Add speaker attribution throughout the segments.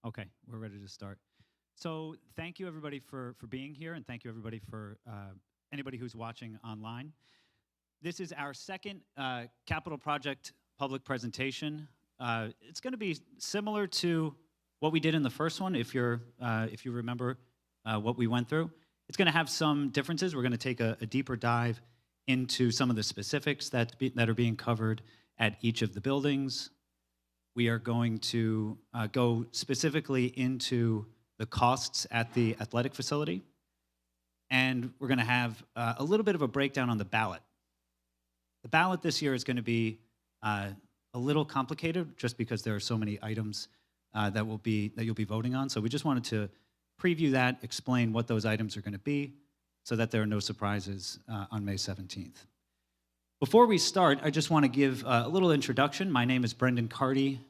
Speaker 1: Okay, we're ready to start. So thank you everybody for being here, and thank you everybody for anybody who's watching online. This is our second capital project public presentation. It's going to be similar to what we did in the first one, if you remember what we went through. It's going to have some differences. We're going to take a deeper dive into some of the specifics that are being covered at each of the buildings. We are going to go specifically into the costs at the athletic facility. And we're going to have a little bit of a breakdown on the ballot. The ballot this year is going to be a little complicated just because there are so many items that you'll be voting on. So we just wanted to preview that, explain what those items are going to be so that there are no surprises on May 17th. Before we start, I just want to give a little introduction. My name is Brendan Carty.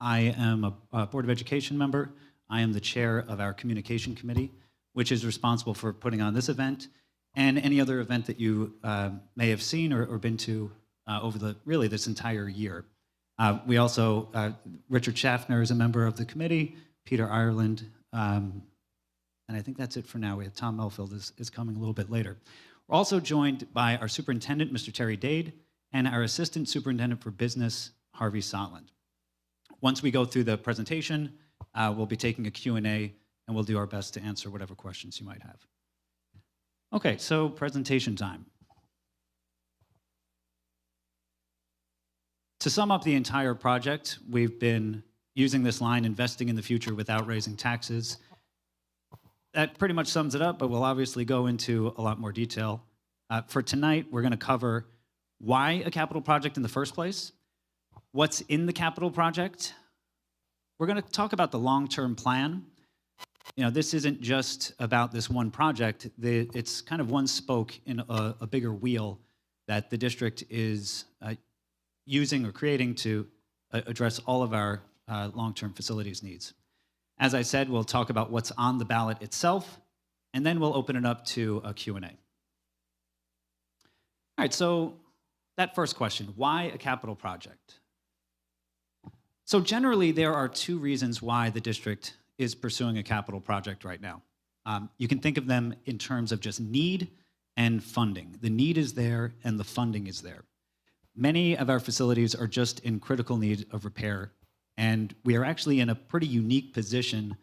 Speaker 1: I am a Board of Education member. I am the chair of our Communication Committee, which is responsible for putting on this event and any other event that you may have seen or been to over this entire year. We also, Richard Schaffner is a member of the committee, Peter Ireland, and I think that's it for now. We have Tom Melfield is coming a little bit later. We're also joined by our superintendent, Mr. Terry Dade, and our assistant superintendent for business, Harvey Sotland. Once we go through the presentation, we'll be taking a Q&A, and we'll do our best to answer whatever questions you might have. Okay, so presentation time. To sum up the entire project, we've been using this line, investing in the future without raising taxes. That pretty much sums it up, but we'll obviously go into a lot more detail. For tonight, we're going to cover why a capital project in the first place, what's in the capital project. We're going to talk about the long-term plan. You know, this isn't just about this one project. It's kind of one spoke in a bigger wheel that the district is using or creating to address all of our long-term facilities needs. As I said, we'll talk about what's on the ballot itself, and then we'll open it up to a Q&A. All right, so that first question, why a capital project? So generally, there are two reasons why the district is pursuing a capital project right now. You can think of them in terms of just need and funding. The need is there, and the funding is there. Many of our facilities are just in critical need of repair, and we are actually in a pretty unique position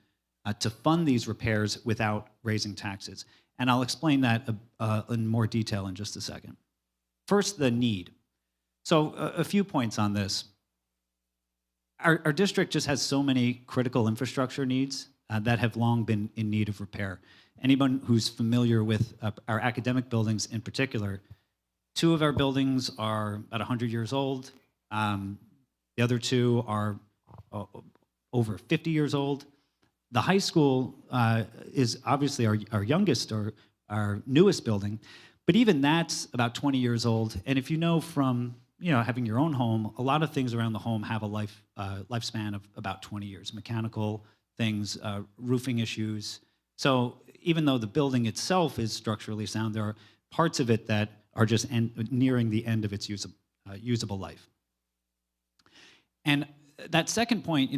Speaker 1: to fund these repairs without raising taxes. And I'll explain that in more detail in just a second. First, the need. So a few points on this. Our district just has so many critical infrastructure needs that have long been in need of repair. Anyone who's familiar with our academic buildings in particular, two of our buildings are about 100 years old. The other two are over 50 years old. The high school is obviously our youngest or our newest building, but even that's about 20 years old. And if you know from having your own home, a lot of things around the home have a lifespan of about 20 years. Mechanical things, roofing issues. So even though the building itself is structurally sound, there are parts of it that are just nearing the end of its usable life. And that second point,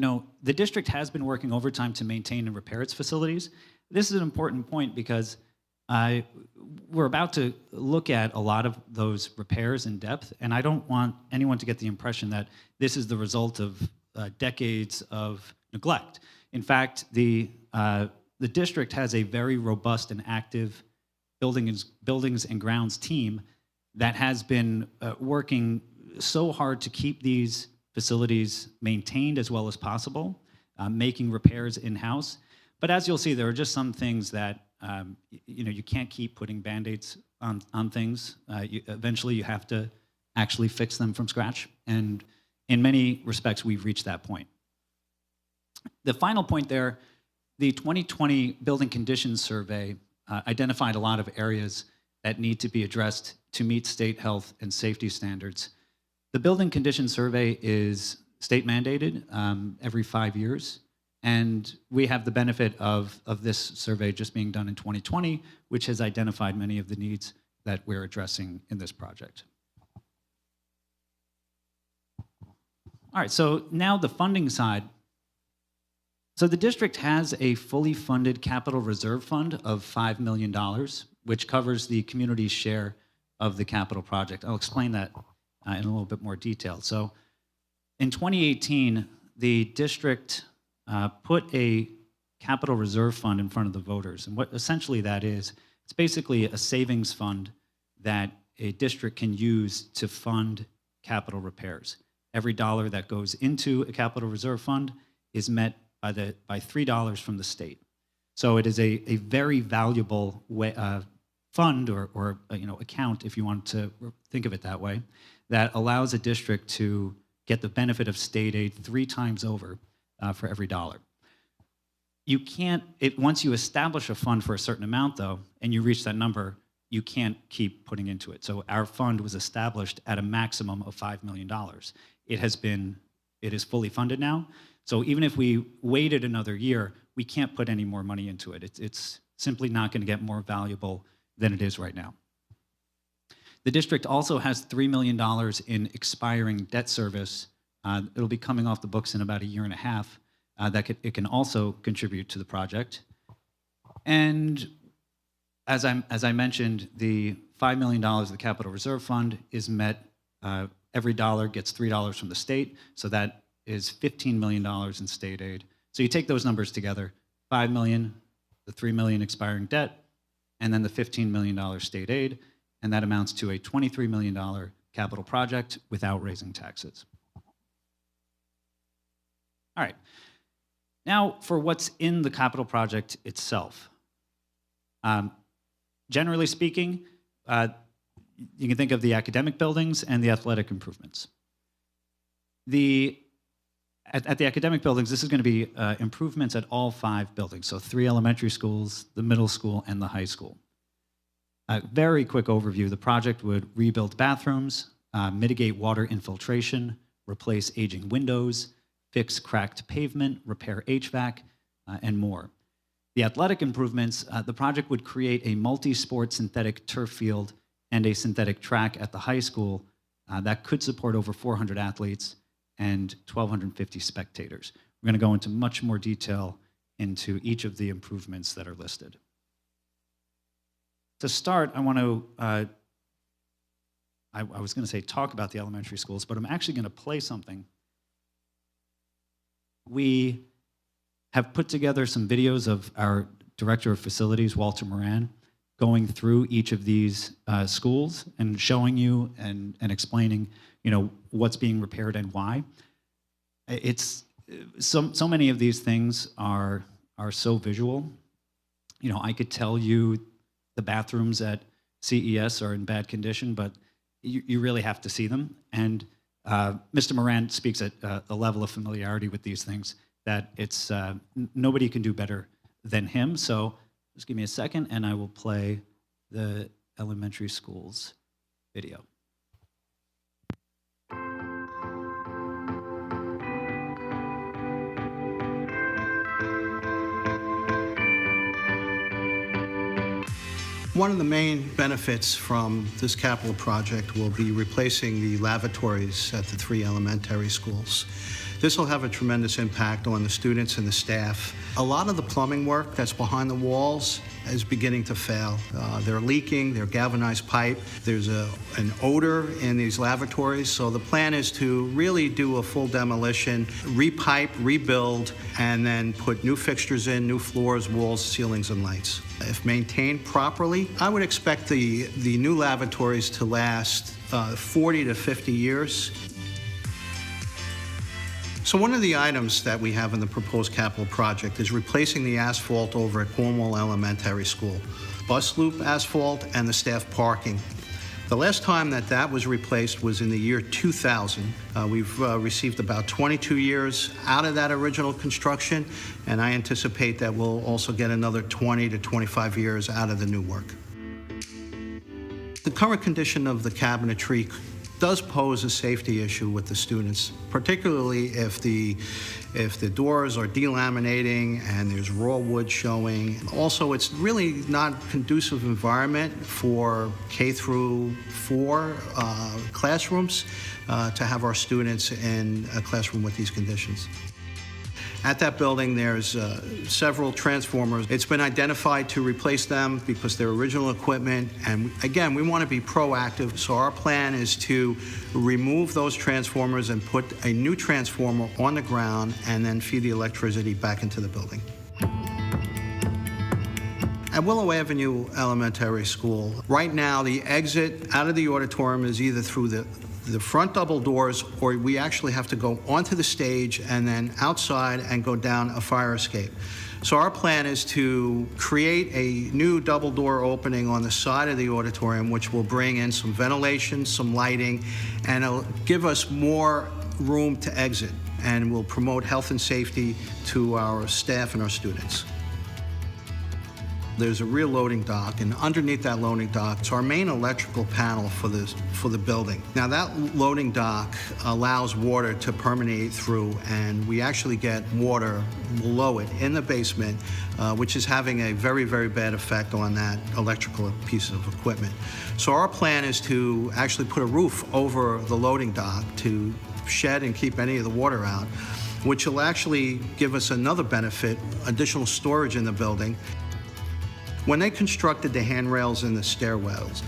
Speaker 1: the district has been working overtime to maintain and repair its facilities. This is an important point because we're about to look at a lot of those repairs in depth, and I don't want anyone to get the impression that this is the result of decades of neglect. In fact, the district has a very robust and active buildings and grounds team that has been working so hard to keep these facilities maintained as well as possible, making repairs in-house. But as you'll see, there are just some things that you can't keep putting Band-Aids on things. Eventually, you have to actually fix them from scratch. And in many respects, we've reached that point. The final point there, the 2020 Building Conditions Survey identified a lot of areas that need to be addressed to meet state health and safety standards. The Building Conditions Survey is state mandated every 5 years. And we have the benefit of this survey just being done in 2020, which has identified many of the needs that we're addressing in this project. All right, so now the funding side. So the district has a fully funded capital reserve fund of $5 million, which covers the community's share of the capital project. I'll explain that in a little bit more detail. So in 2018, the district put a capital reserve fund in front of the voters. And what essentially that is, it's basically a savings fund that a district can use to fund capital repairs. Every dollar that goes into a capital reserve fund is met by $3 from the state. So it is a very valuable way, fund or account, if you want to think of it that way, that allows a district to get the benefit of state aid 3 times over for every dollar. You can't, once you establish a fund for a certain amount though, and you reach that number, you can't keep putting into it. So our fund was established at a maximum of $5 million. It is fully funded now. So even if we waited another year, we can't put any more money into it. It's simply not going to get more valuable than it is right now. The district also has $3 million in expiring debt service. It'll be coming off the books in about a year and a half. It can also contribute to the project. And as I mentioned, the $5 million of the capital reserve fund is met. Every dollar gets $3 from the state, so that is $15 million in state aid. So you take those numbers together, 5 million, the 3 million expiring debt, and then the $15 million state aid, and that amounts to a $23 million capital project without raising taxes. All right, now for what's in the capital project itself. Generally speaking, you can think of the academic buildings and the athletic improvements. At the academic buildings, this is going to be improvements at all 5 buildings, so 3 elementary schools, the middle school, and the high school. A very quick overview, the project would rebuild bathrooms, mitigate water infiltration, replace aging windows, fix cracked pavement, repair HVAC, and more. The athletic improvements, the project would create a multi-sport synthetic turf field and a synthetic track at the high school that could support over 400 athletes and 1,250 spectators. We're going to go into much more detail into each of the improvements that are listed. To start, I want to, I was going to say talk about the elementary schools, but I'm actually going to play something. We have put together some videos of our Director of Facilities, Walter Moran, going through each of these schools and showing you and explaining, what's being repaired and why. It's so many of these things are so visual. I could tell you the bathrooms at CES are in bad condition, but you really have to see them. And Mr. Moran speaks at a level of familiarity with these things that it's nobody can do better than him. So just give me a second, and I will play the elementary schools video.
Speaker 2: One of the main benefits from this capital project will be replacing the lavatories at the 3 elementary schools. This will have a tremendous impact on the students and the staff. A lot of the plumbing work that's behind the walls is beginning to fail. They're leaking, they're galvanized pipe. There's an odor in these lavatories, so the plan is to really do a full demolition, repipe, rebuild, and then put new fixtures in, new floors, walls, ceilings, and lights. If maintained properly, I would expect the new lavatories to last 40 to 50 years. So one of the items that we have in the proposed capital project is replacing the asphalt over at Cornwall Elementary School, bus loop asphalt and the staff parking. The last time that was replaced was in the year 2000. We've received about 22 years out of that original construction, and I anticipate that we'll also get another 20 to 25 years out of the new work. The current condition of the cabinetry does pose a safety issue with the students, particularly if the doors are delaminating and there's raw wood showing. Also, it's really not a conducive environment for K-4 classrooms to have our students in a classroom with these conditions. At that building, there's several transformers. It's been identified to replace them because they're original equipment. And again, we want to be proactive. So our plan is to remove those transformers and put a new transformer on the ground and then feed the electricity back into the building. At Willow Avenue Elementary School, right now the exit out of the auditorium is either through the front double doors, or we actually have to go onto the stage and then outside and go down a fire escape. So our plan is to create a new double door opening on the side of the auditorium, which will bring in some ventilation, some lighting, and it'll give us more room to exit, and will promote health and safety to our staff and our students. There's a rear loading dock, and underneath that loading dock, it's our main electrical panel for the building. Now that loading dock allows water to permeate through, and we actually get water below it in the basement, which is having a very, very bad effect on that electrical piece of equipment. So our plan is to actually put a roof over the loading dock to shed and keep any of the water out, which will actually give us another benefit, additional storage in the building. When they constructed the handrails and the stairwells,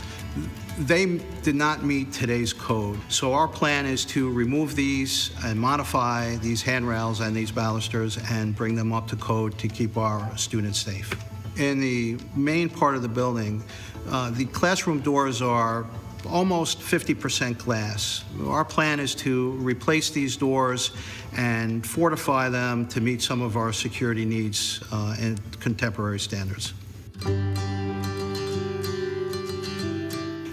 Speaker 2: they did not meet today's code. So our plan is to remove these and modify these handrails and these balusters and bring them up to code to keep our students safe. In the main part of the building, the classroom doors are almost 50% glass. Our plan is to replace these doors and fortify them to meet some of our security needs and contemporary standards.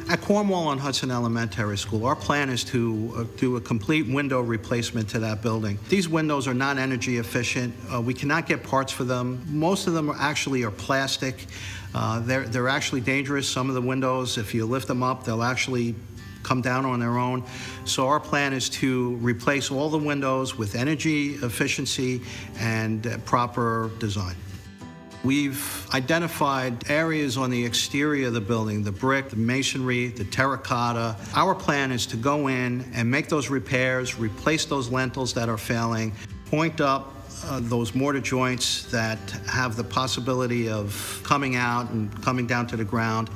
Speaker 2: At Cornwall-on-Hudson Elementary School, our plan is to do a complete window replacement to that building. These windows are not energy efficient. We cannot get parts for them. Most of them are plastic. They're actually dangerous. Some of the windows, if you lift them up, they'll actually come down on their own. So our plan is to replace all the windows with energy efficiency and proper design. We've identified areas on the exterior of the building, the brick, the masonry, the terracotta. Our plan is to go in and make those repairs, replace those lintels that are failing, point up those mortar joints that have the possibility of coming out and coming down to the ground.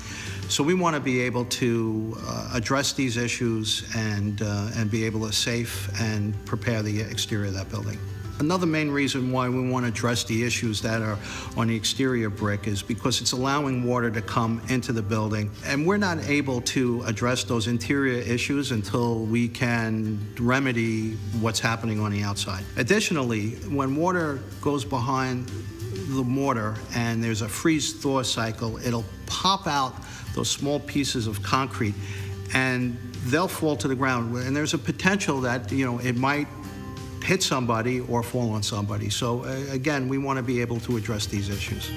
Speaker 2: So we want to be able to address these issues and be able to safe and prepare the exterior of that building. Another main reason why we want to address the issues that are on the exterior brick is because it's allowing water to come into the building. And we're not able to address those interior issues until we can remedy what's happening on the outside. Additionally, when water goes behind the mortar and there's a freeze-thaw cycle, it'll pop out those small pieces of concrete and they'll fall to the ground. And there's a potential that, it might hit somebody or fall on somebody. So again, we want to be able to address these issues.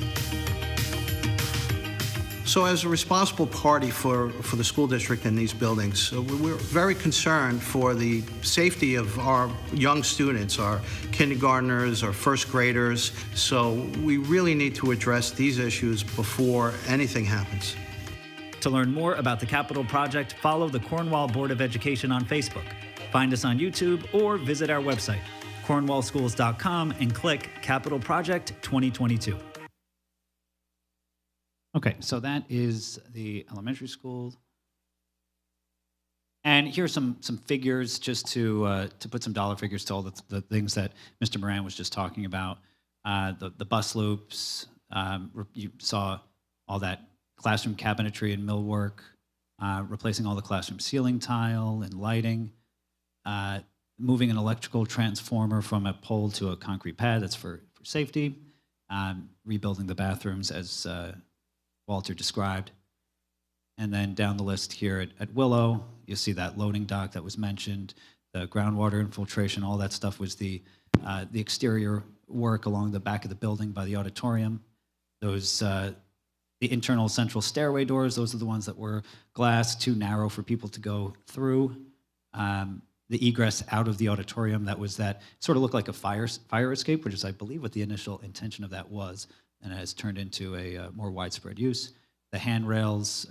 Speaker 2: So as a responsible party for the school district and these buildings, we're very concerned for the safety of our young students, our kindergartners, our first graders. So we really need to address these issues before anything happens.
Speaker 1: To learn more about the capital project, follow the Cornwall Board of Education on Facebook. Find us on YouTube or visit our website, cornwallschools.com, and click Capital Project 2022. Okay, so that is the elementary school. And here's some figures just to put some dollar figures to all the things that Mr. Moran was just talking about. The bus loops, you saw all that classroom cabinetry and millwork, replacing all the classroom ceiling tile and lighting. Moving an electrical transformer from a pole to a concrete pad, that's for safety. Rebuilding the bathrooms as Walter described. And then down the list here at Willow, you see that loading dock that was mentioned, the groundwater infiltration, all that stuff was the exterior work along the back of the building by the auditorium. Those, the internal central stairway doors, those are the ones that were glass, too narrow for people to go through. The egress out of the auditorium, that sort of looked like a fire escape, which is, I believe, what the initial intention of that was, and it has turned into a more widespread use. The handrails,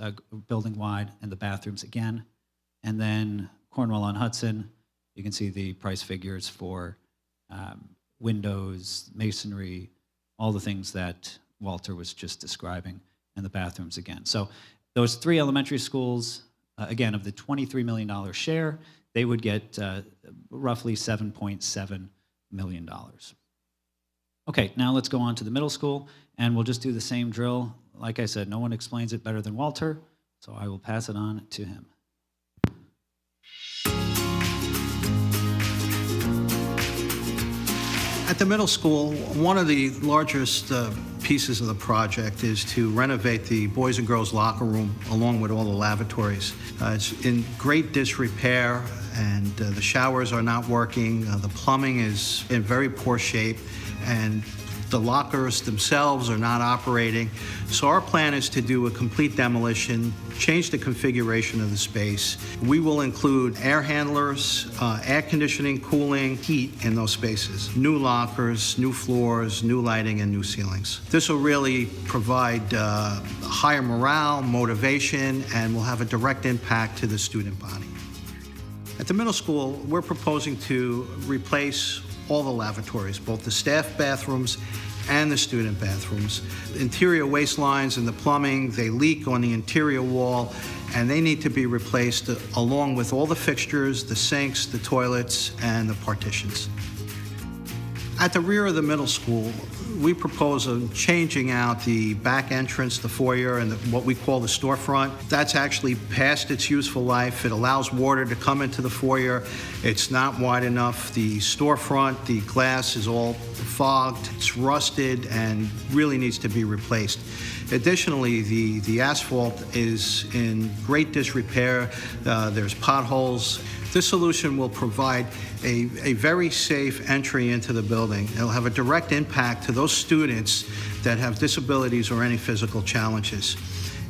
Speaker 1: building-wide, and the bathrooms again. And then Cornwall-on-Hudson, you can see the price figures for windows, masonry, all the things that Walter was just describing, and the bathrooms again. So those 3 elementary schools, again, of the $23 million share, they would get roughly $7.7 million. Okay, now let's go on to the middle school, and we'll just do the same drill. Like I said, no one explains it better than Walter, so I will pass it on to him.
Speaker 2: At the middle school, one of the largest pieces of the project is to renovate the boys and girls locker room along with all the lavatories. It's in great disrepair, and the showers are not working. The plumbing is in very poor shape, and the lockers themselves are not operating. So our plan is to do a complete demolition, change the configuration of the space. We will include air handlers, air conditioning, cooling, heat in those spaces, new lockers, new floors, new lighting, and new ceilings. This will really provide higher morale, motivation, and will have a direct impact to the student body. At the middle school, we're proposing to replace all the lavatories, both the staff bathrooms and the student bathrooms. Interior waste lines and the plumbing, they leak on the interior wall, and they need to be replaced along with all the fixtures, the sinks, the toilets, and the partitions. At the rear of the middle school, we propose changing out the back entrance, the foyer, and what we call the storefront. That's actually past its useful life. It allows water to come into the foyer. It's not wide enough. The storefront, the glass is all fogged, it's rusted, and really needs to be replaced. Additionally, the asphalt is in great disrepair. There's potholes. This solution will provide a very safe entry into the building. It'll have a direct impact to those students that have disabilities or any physical challenges.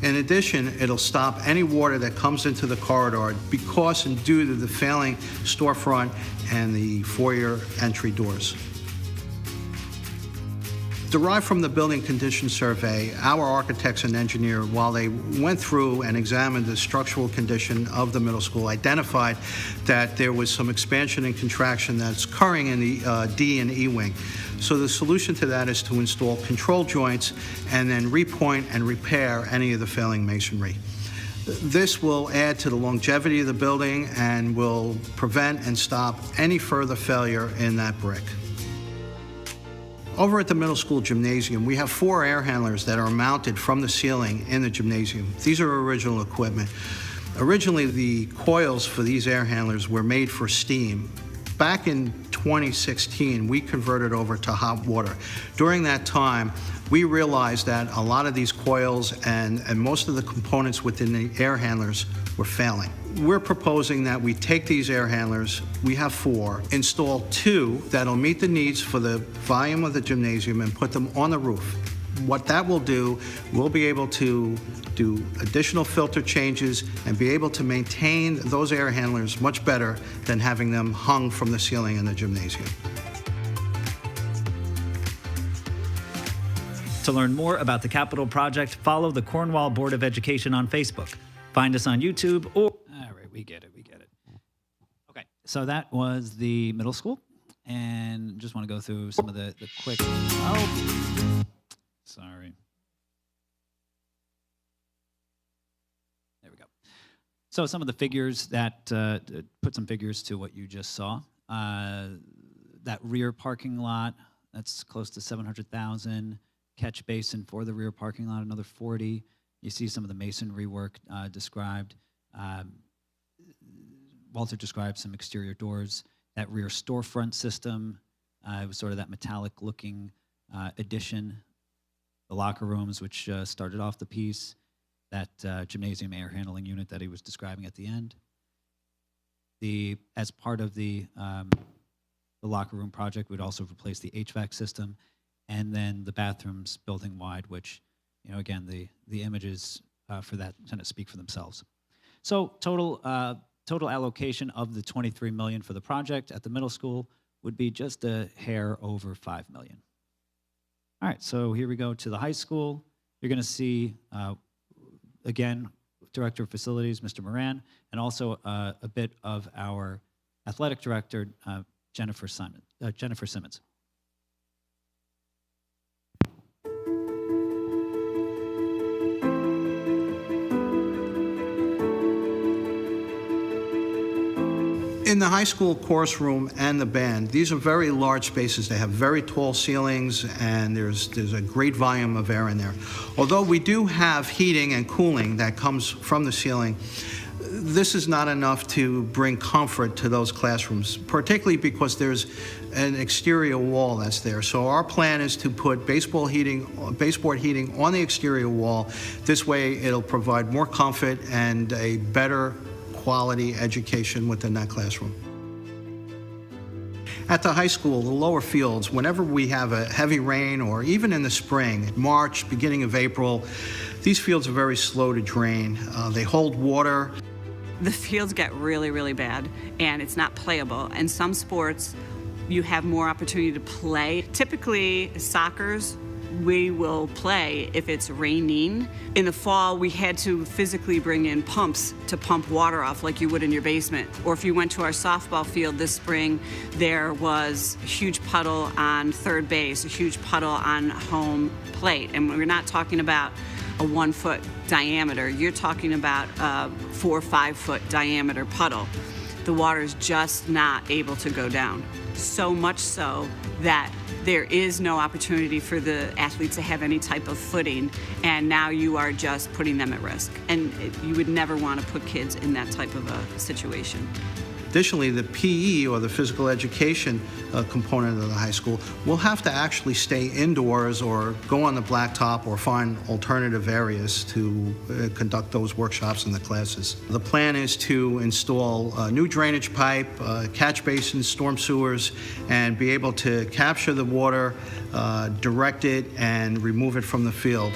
Speaker 2: In addition, it'll stop any water that comes into the corridor because and due to the failing storefront and the foyer entry doors. Derived from the building condition survey, our architects and engineer, while they went through and examined the structural condition of the middle school, identified that there was some expansion and contraction that's occurring in the D and E wing. So the solution to that is to install control joints and then repoint and repair any of the failing masonry. This will add to the longevity of the building and will prevent and stop any further failure in that brick. Over at the middle school gymnasium, we have 4 air handlers that are mounted from the ceiling in the gymnasium. These are original equipment. Originally, the coils for these air handlers were made for steam. Back in 2016, we converted over to hot water. During that time, we realized that a lot of these coils and most of the components within the air handlers were failing. We're proposing that we take these air handlers, we have 4, install 2 that'll meet the needs for the volume of the gymnasium and put them on the roof. What that will do, we'll be able to do additional filter changes and be able to maintain those air handlers much better than having them hung from the ceiling in the gymnasium.
Speaker 1: To learn more about the capital project, follow the Cornwall Board of Education on Facebook. Find us on YouTube or... All right, we get it. Okay, so that was the middle school. And just want to go through some of the quick... Oh, sorry. There we go. So some of the figures that... put some figures to what you just saw. That rear parking lot, that's close to $700,000. Catch basin for the rear parking lot, another 40. You see some of the masonry work described. Walter described some exterior doors. That rear storefront system, it was sort of that metallic-looking addition. The locker rooms, which started off the piece. That gymnasium air handling unit that he was describing at the end. As part of the locker room project, we'd also replace the HVAC system. And then the bathrooms building-wide, which, you know, again, the images for that kind of speak for themselves. So total allocation of the $23 million for the project at the middle school would be just a hair over $5 million. All right, so here we go to the high school. You're going to see, again, Director of Facilities, Mr. Moran, and also a bit of our athletic director, Jennifer Simmons.
Speaker 2: In the high school chorus room and the band, these are very large spaces. They have very tall ceilings, and there's a great volume of air in there. Although we do have heating and cooling that comes from the ceiling, this is not enough to bring comfort to those classrooms, particularly because there's an exterior wall that's there. So our plan is to put baseboard heating on the exterior wall. This way it'll provide more comfort and a better quality education within that classroom. At the high school, the lower fields, whenever we have a heavy rain, or even in the spring, March, beginning of April, these fields are very slow to drain. They hold water.
Speaker 3: The fields get really, really bad, and it's not playable. And some sports, you have more opportunity to play. Typically, soccer's, we will play if it's raining. In the fall, we had to physically bring in pumps to pump water off like you would in your basement. Or if you went to our softball field this spring, there was a huge puddle on third base, a huge puddle on home plate. And we're not talking about a 1 foot diameter. You're talking about a 4 or 5 foot diameter puddle. The water is just not able to go down. So much so that there is no opportunity for the athletes to have any type of footing, and now you are just putting them at risk. And you would never want to put kids in that type of a situation.
Speaker 2: Additionally, the PE, or the physical education component of the high school, will have to actually stay indoors or go on the blacktop or find alternative areas to conduct those workshops and the classes. The plan is to install a new drainage pipe, catch basins, storm sewers, and be able to capture the water, direct it, and remove it from the field.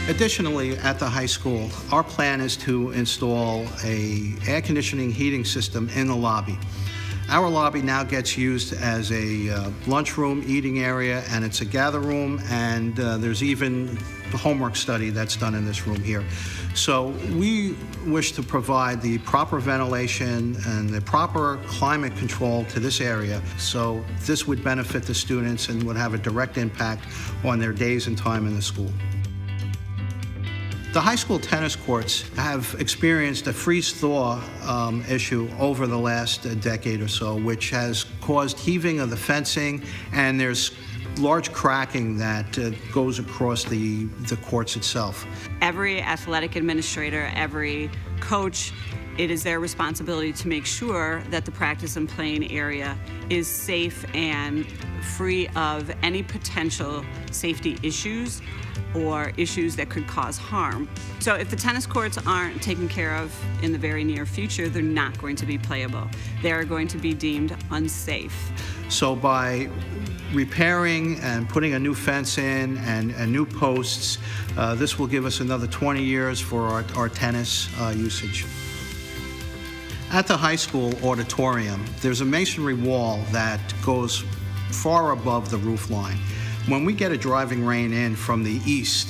Speaker 2: Additionally, at the high school, our plan is to install an air conditioning heating system in the lobby. Our lobby now gets used as a lunchroom, eating area, and it's a gather room, and there's even the homework study that's done in this room here. So we wish to provide the proper ventilation and the proper climate control to this area, so this would benefit the students and would have a direct impact on their days and time in the school. The high school tennis courts have experienced a freeze-thaw issue over the last decade or so, which has caused heaving of the fencing, and there's large cracking that goes across the courts itself.
Speaker 3: Every athletic administrator, every coach, it is their responsibility to make sure that the practice and playing area is safe and free of any potential safety issues or issues that could cause harm. So if the tennis courts aren't taken care of in the very near future, they're not going to be playable. They're going to be deemed unsafe.
Speaker 2: So by repairing and putting a new fence in and new posts, this will give us another 20 years for our tennis usage. At the high school auditorium, there's a masonry wall that goes far above the roof line. When we get a driving rain in from the east,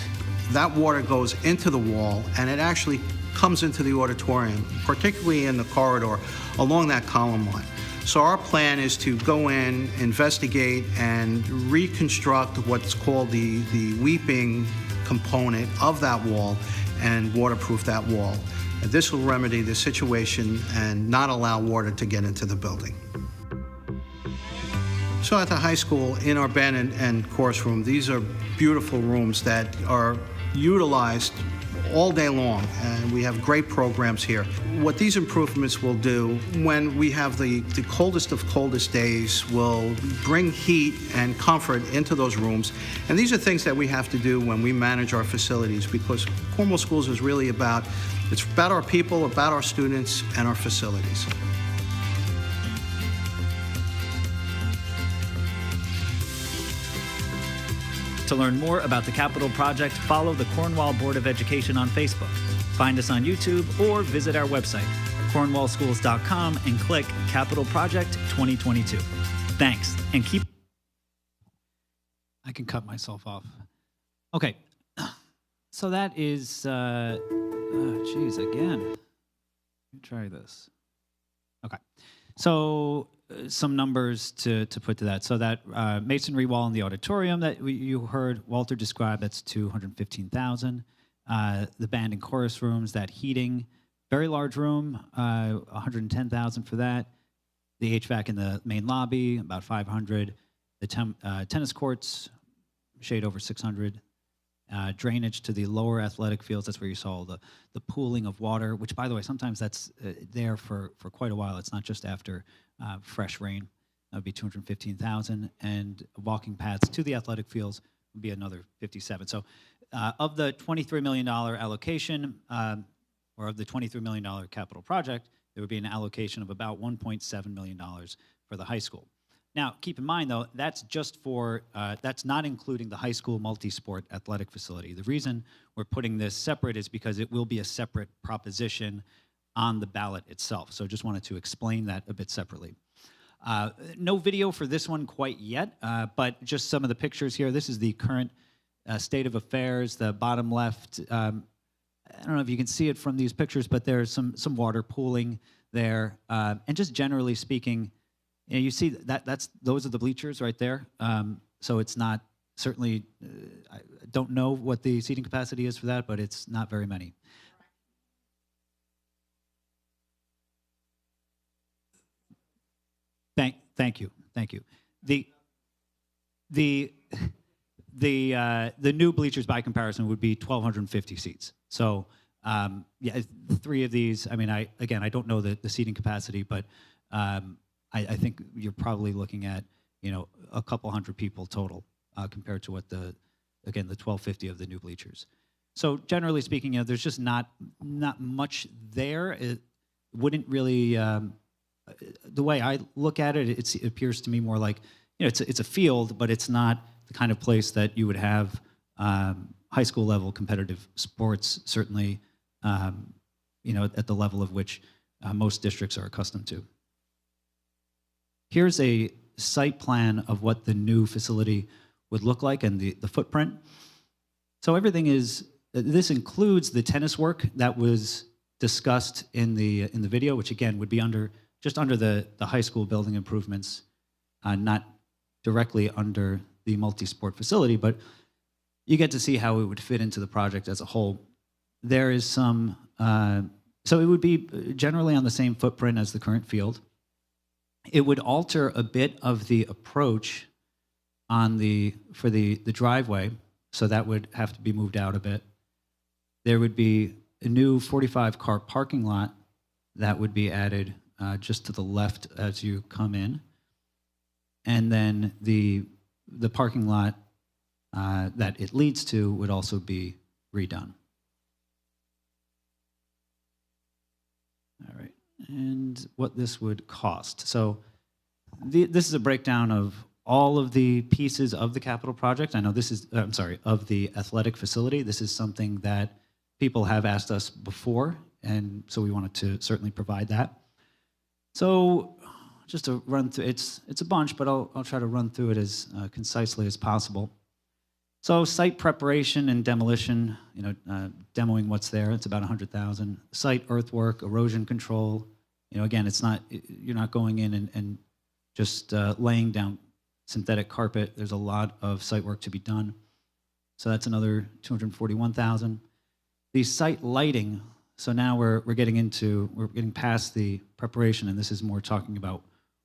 Speaker 2: that water goes into the wall, and it actually comes into the auditorium, particularly in the corridor along that column line. So our plan is to go in, investigate, and reconstruct what's called the weeping component of that wall and waterproof that wall. And this will remedy the situation and not allow water to get into the building. So at the high school, in our band and chorus room, these are beautiful rooms that are utilized all day long, and we have great programs here. What these improvements will do, when we have the coldest of coldest days, will bring heat and comfort into those rooms. And these are things that we have to do when we manage our facilities, because Cornwall Schools is really about our people, about our students, and our facilities.
Speaker 1: To learn more about the capital project, follow the Cornwall Board of Education on Facebook. Find us on YouTube or visit our website, cornwallschools.com, and click Capital Project 2022. Thanks, and keep... I can cut myself off. Okay, so that is... geez, again. Let me try this. Okay, so... some numbers to put to that. So that masonry wall in the auditorium that you heard Walter describe, that's $215,000. The band and chorus rooms, that heating, very large room, $110,000 for that. The HVAC in the main lobby, about 500. The tennis courts, shade over 600. Drainage to the lower athletic fields, that's where you saw the pooling of water, which, by the way, sometimes that's there for quite a while. It's not just after fresh rain. That would be 215,000. And walking paths to the athletic fields would be another 57. So of the $23 million allocation, or of the $23 million capital project, there would be an allocation of about $1.7 million for the high school. Now, keep in mind, though, that's just for, that's not including the high school multi-sport athletic facility. The reason we're putting this separate is because it will be a separate proposition on the ballot itself. So just wanted to explain that a bit separately. No video for this one quite yet, but just some of the pictures here. This is the current state of affairs. The bottom left, I don't know if you can see it from these pictures, but there's some water pooling there. And just generally speaking, you see those are the bleachers right there. So it's not, certainly, I don't know what the seating capacity is for that, but it's not very many. Thank you. The new bleachers by comparison would be 1,250 seats. So yeah, 3 of these. I mean, I don't know the seating capacity, but I think you're probably looking at a couple hundred people total compared to what the 1,250 of the new bleachers. So generally speaking, there's just not much there. It wouldn't really. The way I look at it, it appears to me more like it's a field, but it's not the kind of place that you would have high school level competitive sports. Certainly, at the level of which most districts are accustomed to. Here's a site plan of what the new facility would look like and the footprint. So everything is. This includes the tennis work that was discussed in the video, which again would be just under the high school building improvements, not directly under the multi-sport facility, but you get to see how it would fit into the project as a whole. There is some, so it would be generally on the same footprint as the current field. It would alter a bit of the approach for the driveway, so that would have to be moved out a bit. There would be a new 45-car parking lot that would be added just to the left as you come in. And then the parking lot that it leads to would also be redone. All right, and what this would cost. So this is a breakdown of all of the pieces of the capital project. I know this is, of the athletic facility. This is something that people have asked us before, and so we wanted to certainly provide that. So just to run through, it's a bunch, but I'll try to run through it as concisely as possible. So site preparation and demolition, demoing what's there, it's about 100,000. Site earthwork, erosion control, again, you're not going in and just laying down synthetic carpet. There's a lot of site work to be done. So that's another 241,000. The site lighting, so now we're getting past the preparation, and this is more talking about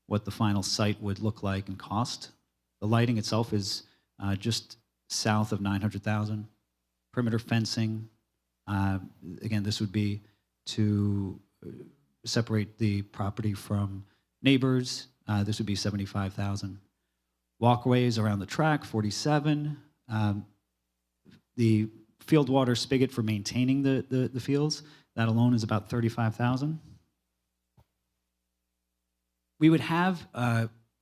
Speaker 1: what the final site would look like and cost. The lighting itself is just south of 900,000. Perimeter fencing, again, this would be to separate the property from neighbors. This would be 75,000. Walkways around the track, 47. The field water spigot for maintaining the fields, that alone is about 35,000. We would have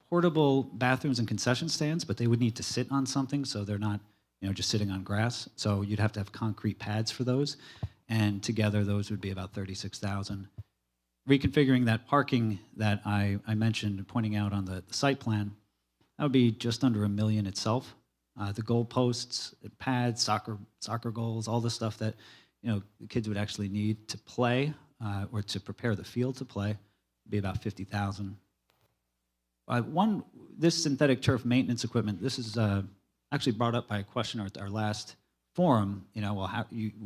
Speaker 1: portable bathrooms and concession stands, but they would need to sit on something, so they're not just sitting on grass. So you'd have to have concrete pads for those, and together those would be about 36,000. Reconfiguring that parking that I mentioned, pointing out on the site plan, that would be just under $1 million itself. The goal posts, pads, soccer goals, all the stuff that the kids would actually need to play or to prepare the field to play would be about 50,000. This synthetic turf maintenance equipment, this is actually brought up by a questioner at our last forum.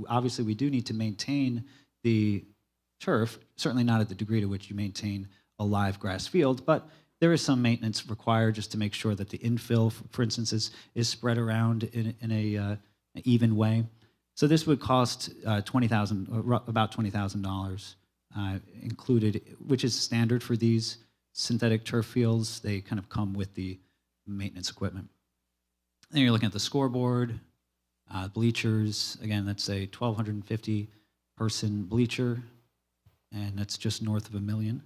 Speaker 1: Obviously we do need to maintain the turf, certainly not at the degree to which you maintain a live grass field, but there is some maintenance required just to make sure that the infill, for instance, is spread around in a even way. So this would cost about $20,000 included, which is standard for these synthetic turf fields. They kind of come with the maintenance equipment. Then you're looking at the scoreboard, bleachers. Again, that's a 1,250 person bleacher, and that's just north of $1 million.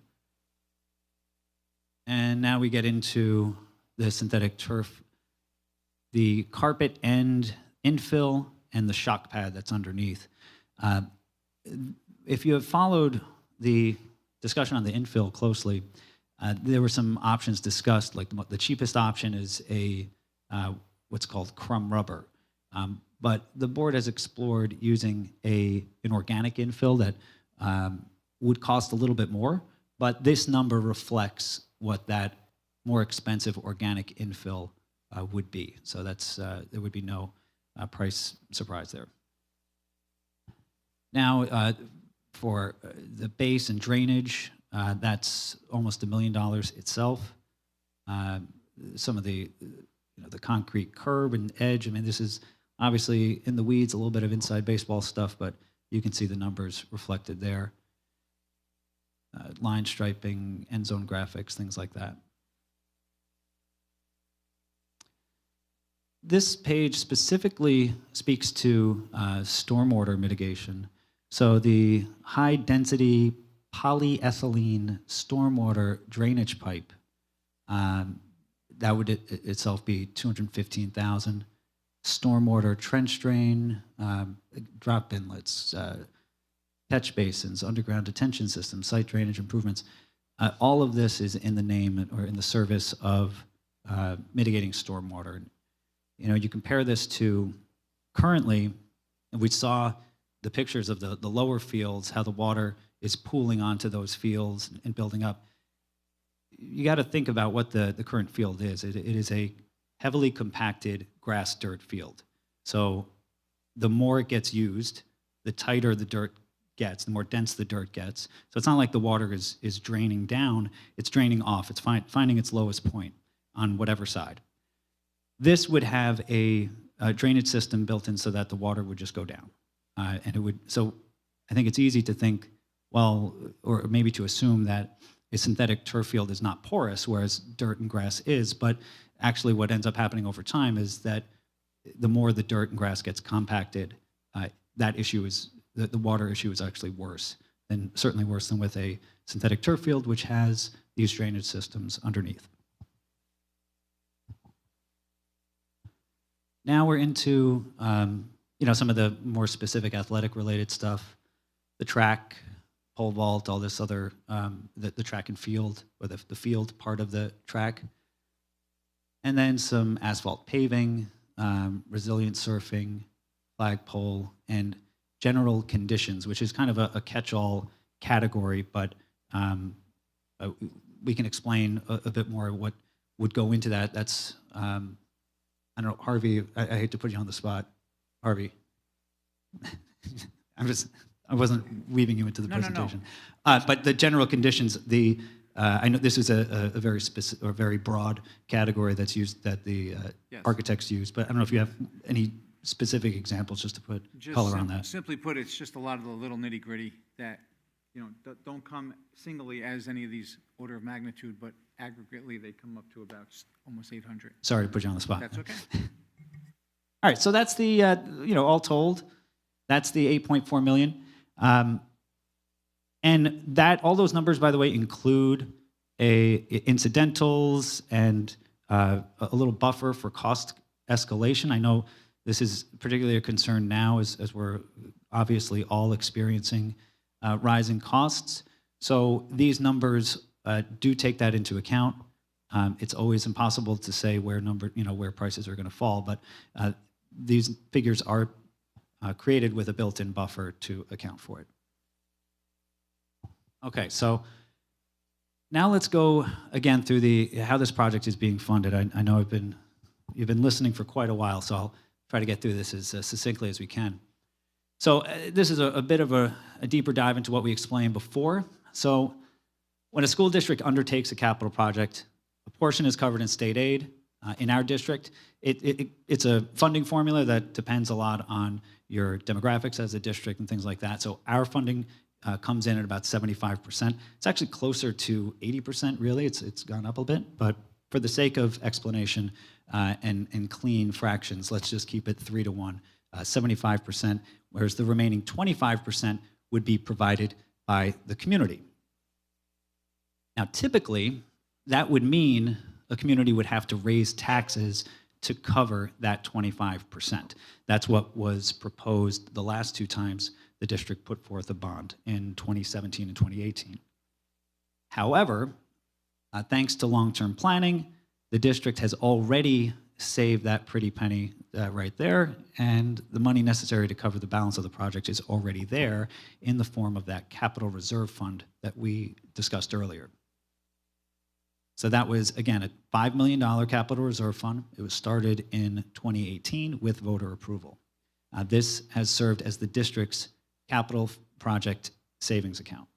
Speaker 1: And now we get into the synthetic turf, the carpet end infill, and the shock pad that's underneath. If you have followed the discussion on the infill closely, there were some options discussed. Like the cheapest option is what's called crumb rubber. But the board has explored using an organic infill that would cost a little bit more, but this number reflects what that more expensive organic infill would be. So that's there would be no price surprise there. Now, for the base and drainage, that's almost $1 million itself. Some of the concrete curb and edge. I mean, this is obviously in the weeds, a little bit of inside baseball stuff, but you can see the numbers reflected there. Line striping, end zone graphics, things like that. This page specifically speaks to stormwater mitigation. So the high density polyethylene stormwater drainage pipe, that would itself be $215,000. Stormwater trench drain, drop inlets, catch basins, underground detention systems, site drainage improvements. All of this is in the name or in the service of mitigating stormwater. You compare this to currently, and we saw the pictures of the lower fields, how the water is pooling onto those fields and building up. You got to think about what the current field is. It is a heavily compacted grass dirt field. So the more it gets used, the tighter the dirt gets, the more dense the dirt gets. So it's not like the water is draining down, it's draining off. It's finding its lowest point on whatever side. This would have a drainage system built in so that the water would just go down. And it would, so I think it's easy to think, well, or maybe to assume that a synthetic turf field is not porous, whereas dirt and grass is, but actually what ends up happening over time is that the more the dirt and grass gets compacted, that issue is, the water issue is actually worse, and certainly worse than with a synthetic turf field, which has these drainage systems underneath. Now we're into some of the more specific athletic related stuff, the track, pole vault, all this other, the track and field, or the field part of the track. And then some asphalt paving, resilient surfing, flagpole, and general conditions, which is kind of a catch-all category, but we can explain a bit more what would go into that. That's, I don't know, Harvey, I hate to put you on the spot. Harvey. I wasn't weaving you into the presentation. No. But the general conditions, I know this is a very specific or very broad category that's used, that the yes. Architects use, but I don't know if you have any specific examples just to put color on that.
Speaker 4: Simply put, it's just a lot of the little nitty gritty that don't come singly as any of these order of magnitude, but aggregately they come up to about almost 800.
Speaker 1: Sorry to put you on the spot.
Speaker 4: That's okay.
Speaker 1: All right, so that's the all told, that's the 8.4 million. And that, all those numbers, by the way, include incidentals and a little buffer for cost escalation. I know this is particularly a concern now as we're obviously all experiencing rising costs. So these numbers do take that into account. It's always impossible to say where prices are going to fall, but these figures are created with a built-in buffer to account for it. Okay, so now let's go again through how this project is being funded. I know you've been listening for quite a while, so I'll try to get through this as succinctly as we can. So this is a bit of a deeper dive into what we explained before. So When a school district undertakes a capital project, a portion is covered in state aid. In our district, it's a funding formula that depends a lot on your demographics as a district and things like that. So our funding comes in at about 75%. It's actually closer to 80%, really. It's gone up a bit, but for the sake of explanation and clean fractions, let's just keep it 3 to 1, 75%, whereas the remaining 25% would be provided by the community. Now, typically, that would mean a community would have to raise taxes to cover that 25%. That's what was proposed the last 2 times the district put forth a bond, in 2017 and 2018. However, thanks to long-term planning, the district has already saved that pretty penny right there, and the money necessary to cover the balance of the project is already there in the form of that capital reserve fund that we discussed earlier. So that was, again, a $5 million capital reserve fund. It was started in 2018 with voter approval. This has served as the district's capital project savings account.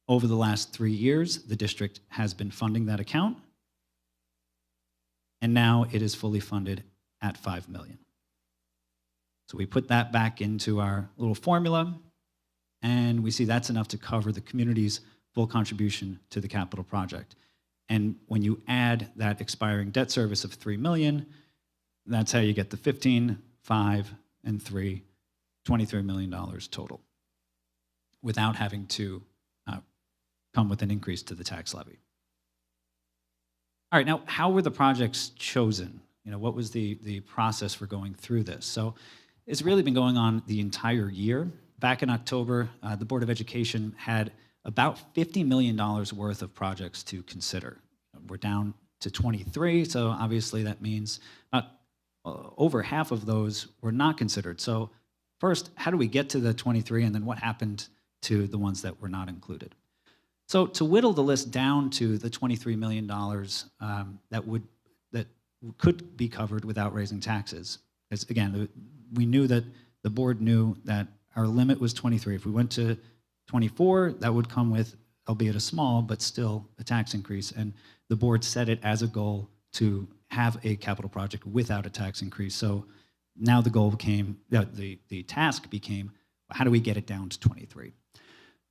Speaker 1: Over the last 3 years, the district has been funding that account, and now it is fully funded at $5 million. So we put that back into our little formula, and we see that's enough to cover the community's full contribution to the capital project. And when you add that expiring debt service of $3 million, that's how you get the 15, 5, and 3, $23 million total, without having to come with an increase to the tax levy. All right, now, how were the projects chosen? What was the process for going through this? So it's really been going on the entire year. Back in October, the Board of Education had about $50 million worth of projects to consider. We're down to 23, so obviously that means over half of those were not considered. So first, how do we get to the 23, and then what happened to the ones that were not included? So to whittle the list down to the $23 million that could be covered without raising taxes, because again, we knew that the board knew that our limit was 23. If we went to 24, that would come with, albeit a small, but still a tax increase. And the board set it as a goal to have a capital project without a tax increase. So now the goal became, the task became, how do we get it down to 23?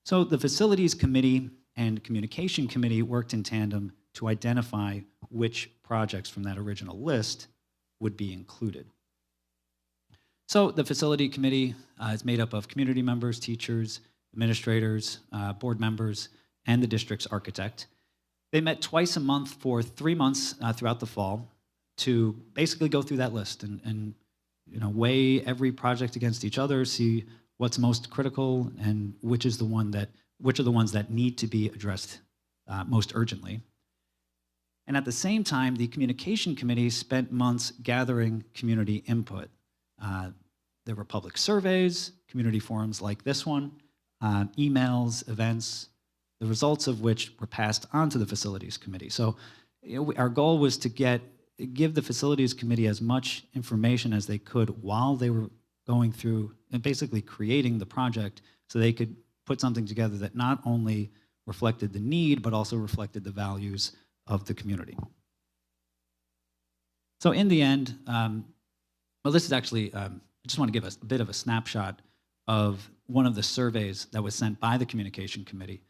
Speaker 1: So the Facilities Committee and Communication Committee worked in tandem to identify which projects from that original list would be included. So the Facility Committee is made up of community members, teachers, administrators, board members, and the district's architect. They met twice a month for 3 months throughout the fall to basically go through that list and weigh every project against each other, see what's most critical and which are the ones that need to be addressed most urgently. And at the same time, the Communication Committee spent months gathering community input. There were public surveys, community forums like this one, emails, events, the results of which were passed on to the Facilities Committee. So our goal was to give the Facilities Committee as much information as they could while they were going through and basically creating the project, so they could put something together that not only reflected the need, but also reflected the values of the community. So in the end, this is actually, I just want to give a bit of a snapshot of one of the surveys that was sent by the Communication Committee.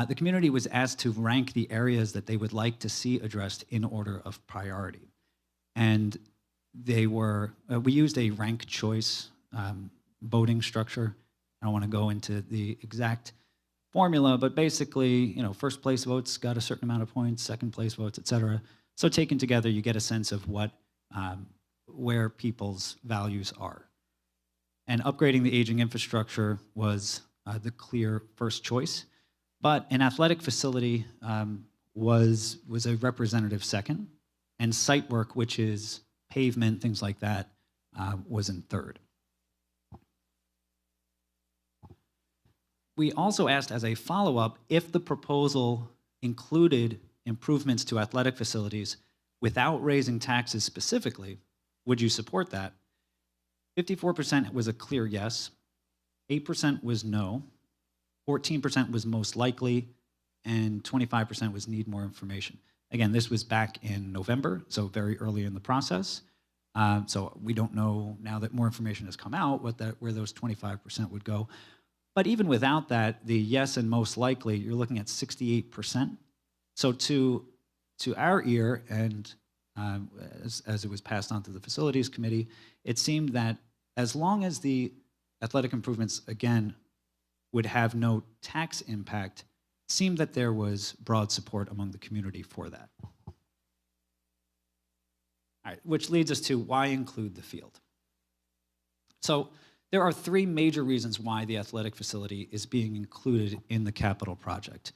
Speaker 1: The community was asked to rank the areas that they would like to see addressed in order of priority. And we used a rank choice voting structure. I don't want to go into the exact formula, but basically, first place votes got a certain amount of points, second place votes, et cetera. So taken together, you get a sense of where people's values are. And upgrading the aging infrastructure was the clear first choice, but an athletic facility was a representative second, and site work, which is pavement, things like that, was in third. We also asked as a follow-up if the proposal included improvements to athletic facilities without raising taxes specifically, would you support that? 54% was a clear yes, 8% was no, 14% was most likely, and 25% was need more information. Again, this was back in November, so very early in the process. So we don't know now that more information has come out where those 25% would go. But even without that, the yes and most likely, you're looking at 68%. So to our ear, and as it was passed on to the facilities committee, it seemed that as long as the athletic improvements, again, would have no tax impact, it seemed that there was broad support among the community for that. All right, which leads us to why include the field? So there are three major reasons why the athletic facility is being included in the capital project.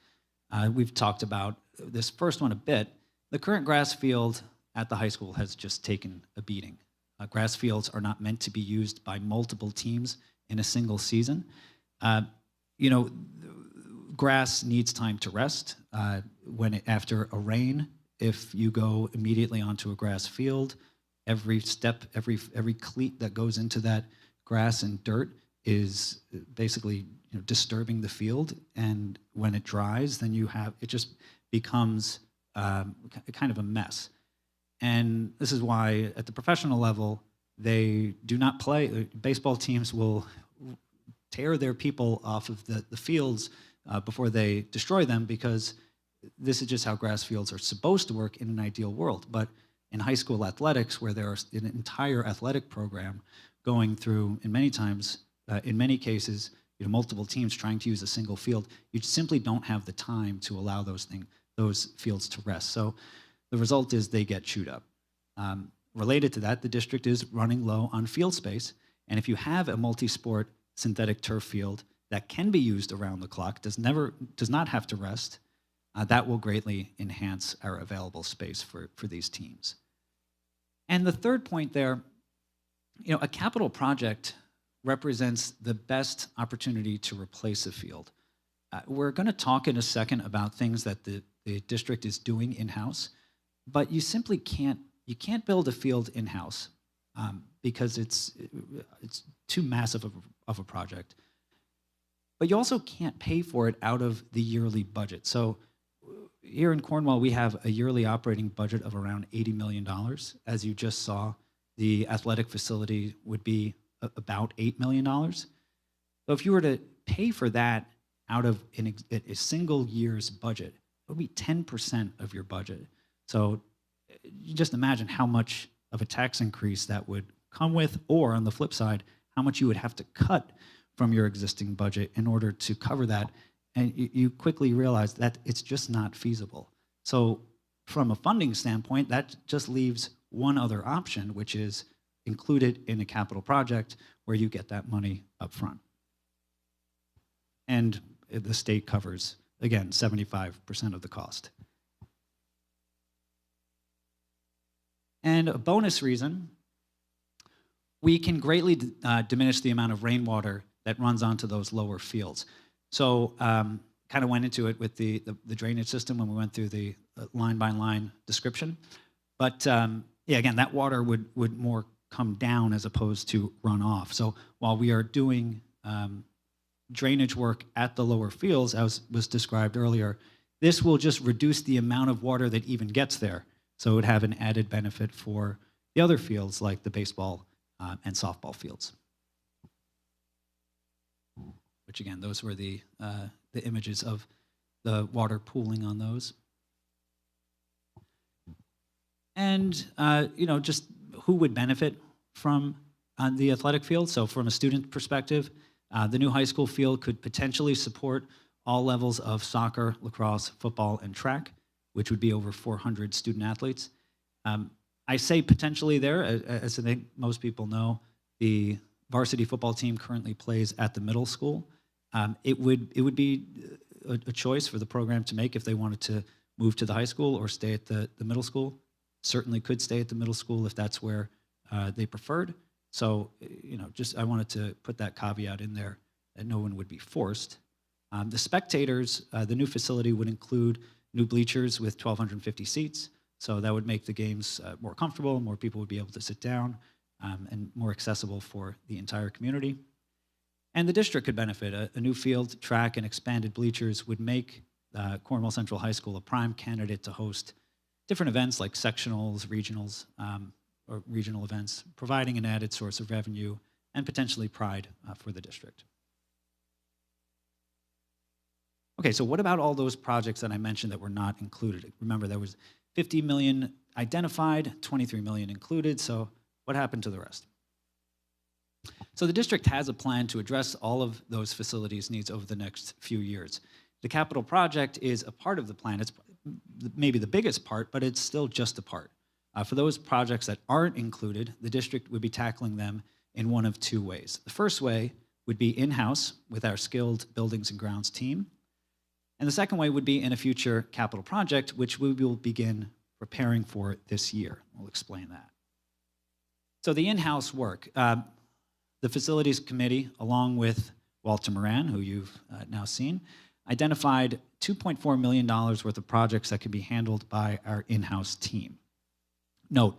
Speaker 1: We've talked about this first one a bit. The current grass field at the high school has just taken a beating. Grass fields are not meant to be used by multiple teams in a single season. Grass needs time to rest. After a rain, if you go immediately onto a grass field, every step, every cleat that goes into that grass and dirt is basically disturbing the field. And when it dries, then it just becomes kind of a mess. And this is why at the professional level, they do not play. Baseball teams will tear their people off of the fields before they destroy them, because this is just how grass fields are supposed to work in an ideal world. But in high school athletics, where there's an entire athletic program going through, in many cases, multiple teams trying to use a single field, you simply don't have the time to allow those fields to rest. So the result is they get chewed up. Related to that, the district is running low on field space, and if you have a multi-sport synthetic turf field that can be used around the clock, does not have to rest, that will greatly enhance our available space for these teams. And the third point there, a capital project represents the best opportunity to replace a field. We're going to talk in a second about things that the district is doing in-house, but you simply can't build a field in-house because it's too massive of a project. But you also can't pay for it out of the yearly budget. So here in Cornwall, we have a yearly operating budget of around $80 million. As you just saw, the athletic facility would be about $8 million. So if you were to pay for that out of a single year's budget, it would be 10% of your budget. So you just imagine how much of a tax increase that would come with, or on the flip side, how much you would have to cut from your existing budget in order to cover that. And you quickly realize that it's just not feasible. So from a funding standpoint, that just leaves one other option, which is included in a capital project where you get that money up front. And the state covers, again, 75% of the cost. And a bonus reason, we can greatly diminish the amount of rainwater that runs onto those lower fields. So kind of went into it with the drainage system when we went through the line-by-line description. But yeah, again, that water would more come down as opposed to run off. So while we are doing drainage work at the lower fields, as was described earlier, this will just reduce the amount of water that even gets there. So it would have an added benefit for the other fields like the baseball and softball fields. Which again, those were the images of the water pooling on those. And just who would benefit from the athletic field? So from a student perspective, the new high school field could potentially support all levels of soccer, lacrosse, football, and track, which would be over 400 student athletes. I say potentially there, as I think most people know, the varsity football team currently plays at the middle school. It would be a choice for the program to make if they wanted to move to the high school or stay at the middle school. Certainly could stay at the middle school if that's where they preferred. So, just I wanted to put that caveat in there that no one would be forced. The spectators, the new facility would include new bleachers with 1,250 seats. So that would make the games more comfortable, more people would be able to sit down, and more accessible for the entire community. And the district could benefit. A new field, track, and expanded bleachers would make Cornwall Central High School a prime candidate to host different events like sectionals, regionals, or regional events, providing an added source of revenue and potentially pride for the district. Okay, so what about all those projects that I mentioned that were not included? Remember, there was 50 million identified, 23 million included, so what happened to the rest? So the district has a plan to address all of those facilities needs over the next few years. The capital project is a part of the plan. It's maybe the biggest part, but it's still just a part. For those projects that aren't included, the district would be tackling them in one of two ways. The first way would be in-house with our skilled buildings and grounds team. And the second way would be in a future capital project, which we will begin preparing for this year. We'll explain that. So the in-house work, the facilities committee, along with Walter Moran, who you've now seen, identified $2.4 million worth of projects that could be handled by our in-house team. Note,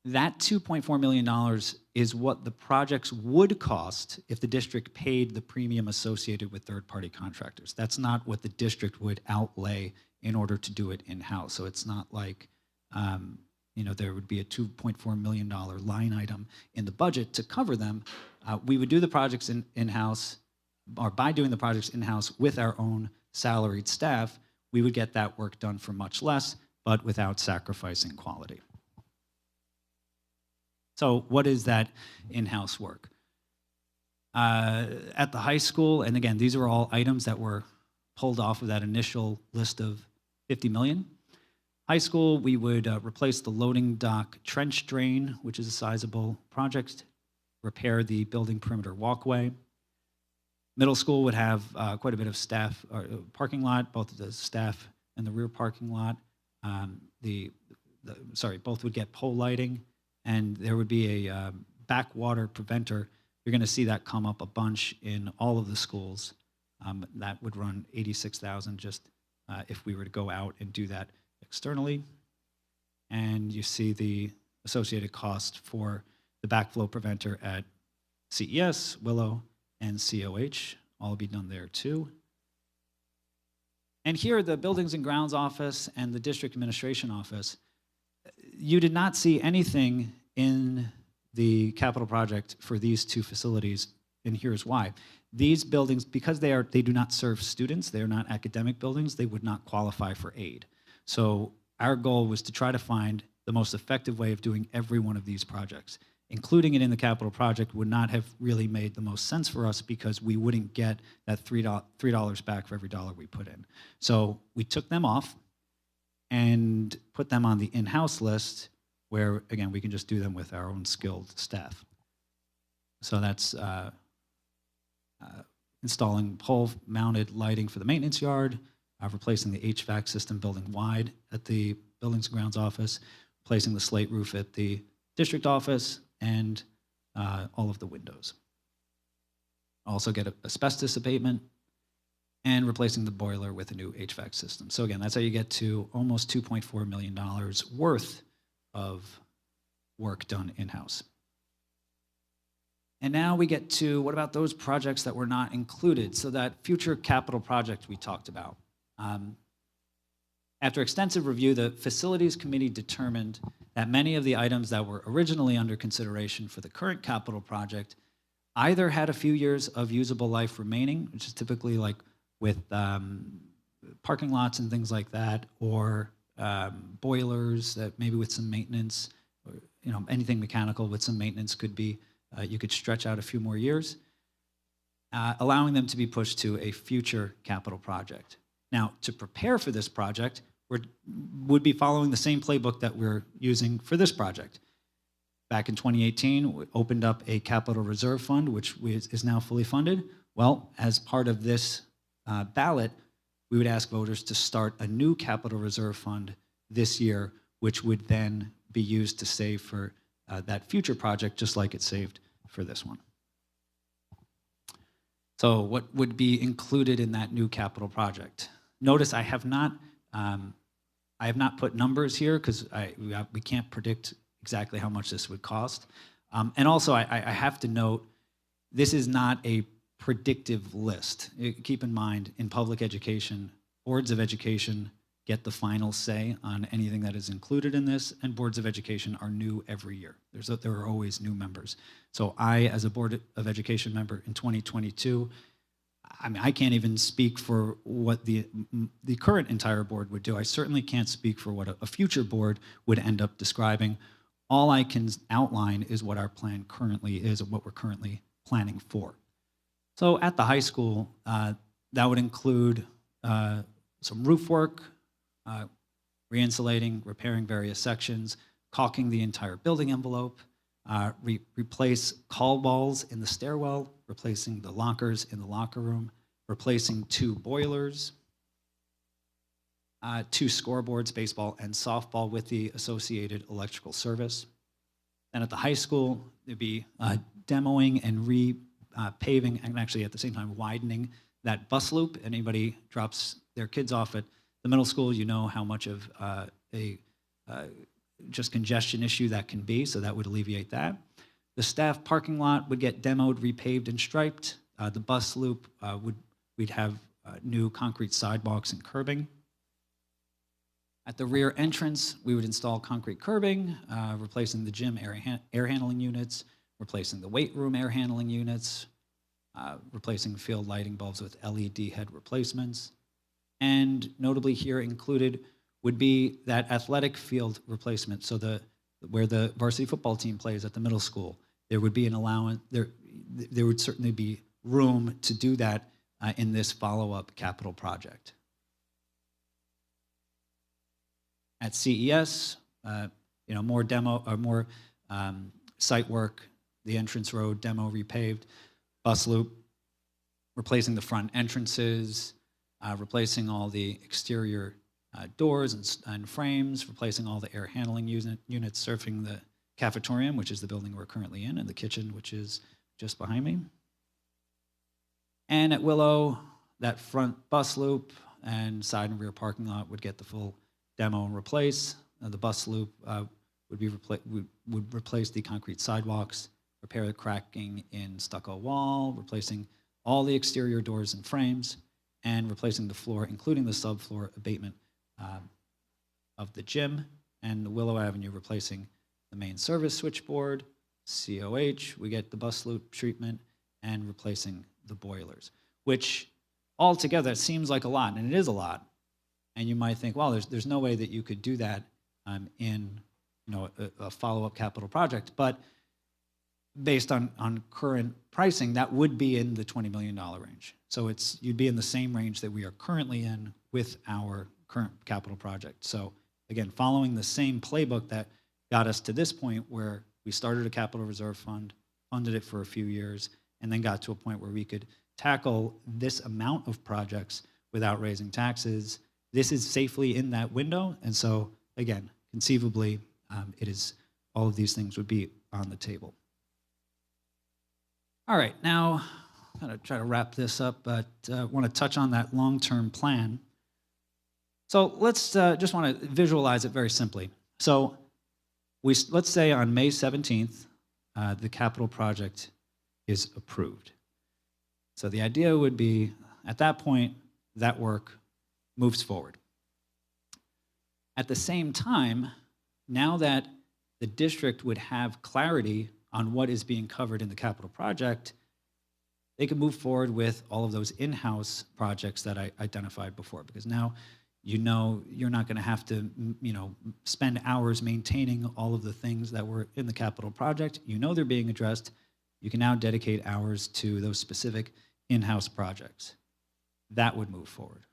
Speaker 1: that $2.4 million is what the projects would cost if the district paid the premium associated with third-party contractors. That's not what the district would outlay in order to do it in-house. So it's not like there would be a $2.4 million line item in the budget to cover them. We would do the projects in-house, or by doing the projects in-house with our own salaried staff, we would get that work done for much less, but without sacrificing quality. So what is that in-house work? At the high school, and again, these are all items that were pulled off of that initial list of 50 million. High school, we would replace the loading dock trench drain, which is a sizable project, repair the building perimeter walkway. Middle school would have quite a bit of staff, parking lot, both the staff and the rear parking lot. Both would get pole lighting, and there would be a backwater preventer. You're going to see that come up a bunch in all of the schools. That would run $86,000 just if we were to go out and do that externally. And you see the associated cost for the backflow preventer at CES, Willow, and COH. All be done there too. And here, the Buildings and Grounds Office and the District Administration Office, you did not see anything in the capital project for these two facilities, and here's why. These buildings, because they do not serve students, they are not academic buildings, they would not qualify for aid. So our goal was to try to find the most effective way of doing every one of these projects. Including it in the capital project would not have really made the most sense for us because we wouldn't get that $3 back for every dollar we put in. So we took them off and put them on the in-house list where, again, we can just do them with our own skilled staff. So that's installing pole-mounted lighting for the maintenance yard, replacing the HVAC system building-wide at the Buildings and Grounds Office, replacing the slate roof at the district office, and all of the windows. Also get asbestos abatement and replacing the boiler with a new HVAC system. So again, that's how you get to almost $2.4 million worth of work done in-house. And now we get to, what about those projects that were not included? So that future capital project we talked about. After extensive review, the Facilities Committee determined that many of the items that were originally under consideration for the current capital project either had a few years of usable life remaining, which is typically like with parking lots and things like that, or boilers that maybe with some maintenance, or anything mechanical with some maintenance could be, you could stretch out a few more years, allowing them to be pushed to a future capital project. Now, to prepare for this project, we would be following the same playbook that we're using for this project. Back in 2018, we opened up a capital reserve fund, which is now fully funded. Well, as part of this ballot, we would ask voters to start a new capital reserve fund this year, which would then be used to save for that future project, just like it saved for this one. So what would be included in that new capital project? Notice I have not put numbers here because we can't predict exactly how much this would cost. And also, I have to note, this is not a predictive list. Keep in mind, in public education, boards of education get the final say on anything that is included in this, and boards of education are new every year. There are always new members. So I, as a Board of Education member in 2022, I mean, I can't even speak for what the current entire board would do. I certainly can't speak for what a future board would end up describing. All I can outline is what our plan currently is and what we're currently planning for. So at the high school, that would include some roof work, re-insulating, repairing various sections, caulking the entire building envelope, replace call balls in the stairwell, replacing the lockers in the locker room, replacing 2 boilers, 2 scoreboards, baseball and softball with the associated electrical service. Then at the high school, there'd be demoing and paving, and actually at the same time widening that bus loop. Anybody drops their kids off at the middle school, you know how much of a just congestion issue that can be, so that would alleviate that. The staff parking lot would get demoed, repaved, and striped. The bus loop, we'd have new concrete sidewalks and curbing. At the rear entrance, we would install concrete curbing, replacing the gym air handling units, replacing the weight room air handling units, replacing field lighting bulbs with LED head replacements. And notably here included would be that athletic field replacement. So where the varsity football team plays at the middle school, there would be an allowance, there would certainly be room to do that in this follow-up capital project. At CES, more demo or more site work, the entrance road demo repaved, bus loop, replacing the front entrances, replacing all the exterior doors and frames, replacing all the air handling units, surfing the cafetorium, which is the building we're currently in, and the kitchen, which is just behind me. And at Willow, that front bus loop and side and rear parking lot would get the full demo and replace. The bus loop would replace the concrete sidewalks, repair the cracking in stucco wall, replacing all the exterior doors and frames, and replacing the floor, including the subfloor abatement of the gym, and the Willow Avenue replacing the main service switchboard, COH, we get the bus loop treatment, and replacing the boilers, which altogether seems like a lot, and it is a lot. And you might think, well, there's no way that you could do that in a follow-up capital project, but based on current pricing, that would be in the $20 million range. So you'd be in the same range that we are currently in with our current capital project. So again, following the same playbook that got us to this point where we started a capital reserve fund, funded it for a few years, and then got to a point where we could tackle this amount of projects without raising taxes. This is safely in that window, and so again, conceivably, all of these things would be on the table. All right, now I'm going to try to wrap this up, but I want to touch on that long-term plan. So let's just want to visualize it very simply. So let's say on May 17th, the capital project is approved. So the idea would be, at that point, that work moves forward. At the same time, now that the district would have clarity on what is being covered in the capital project, they can move forward with all of those in-house projects that I identified before, because now you know you're not going to have to spend hours maintaining all of the things that were in the capital project. You know they're being addressed. You can now dedicate hours to those specific in-house projects. That would move forward.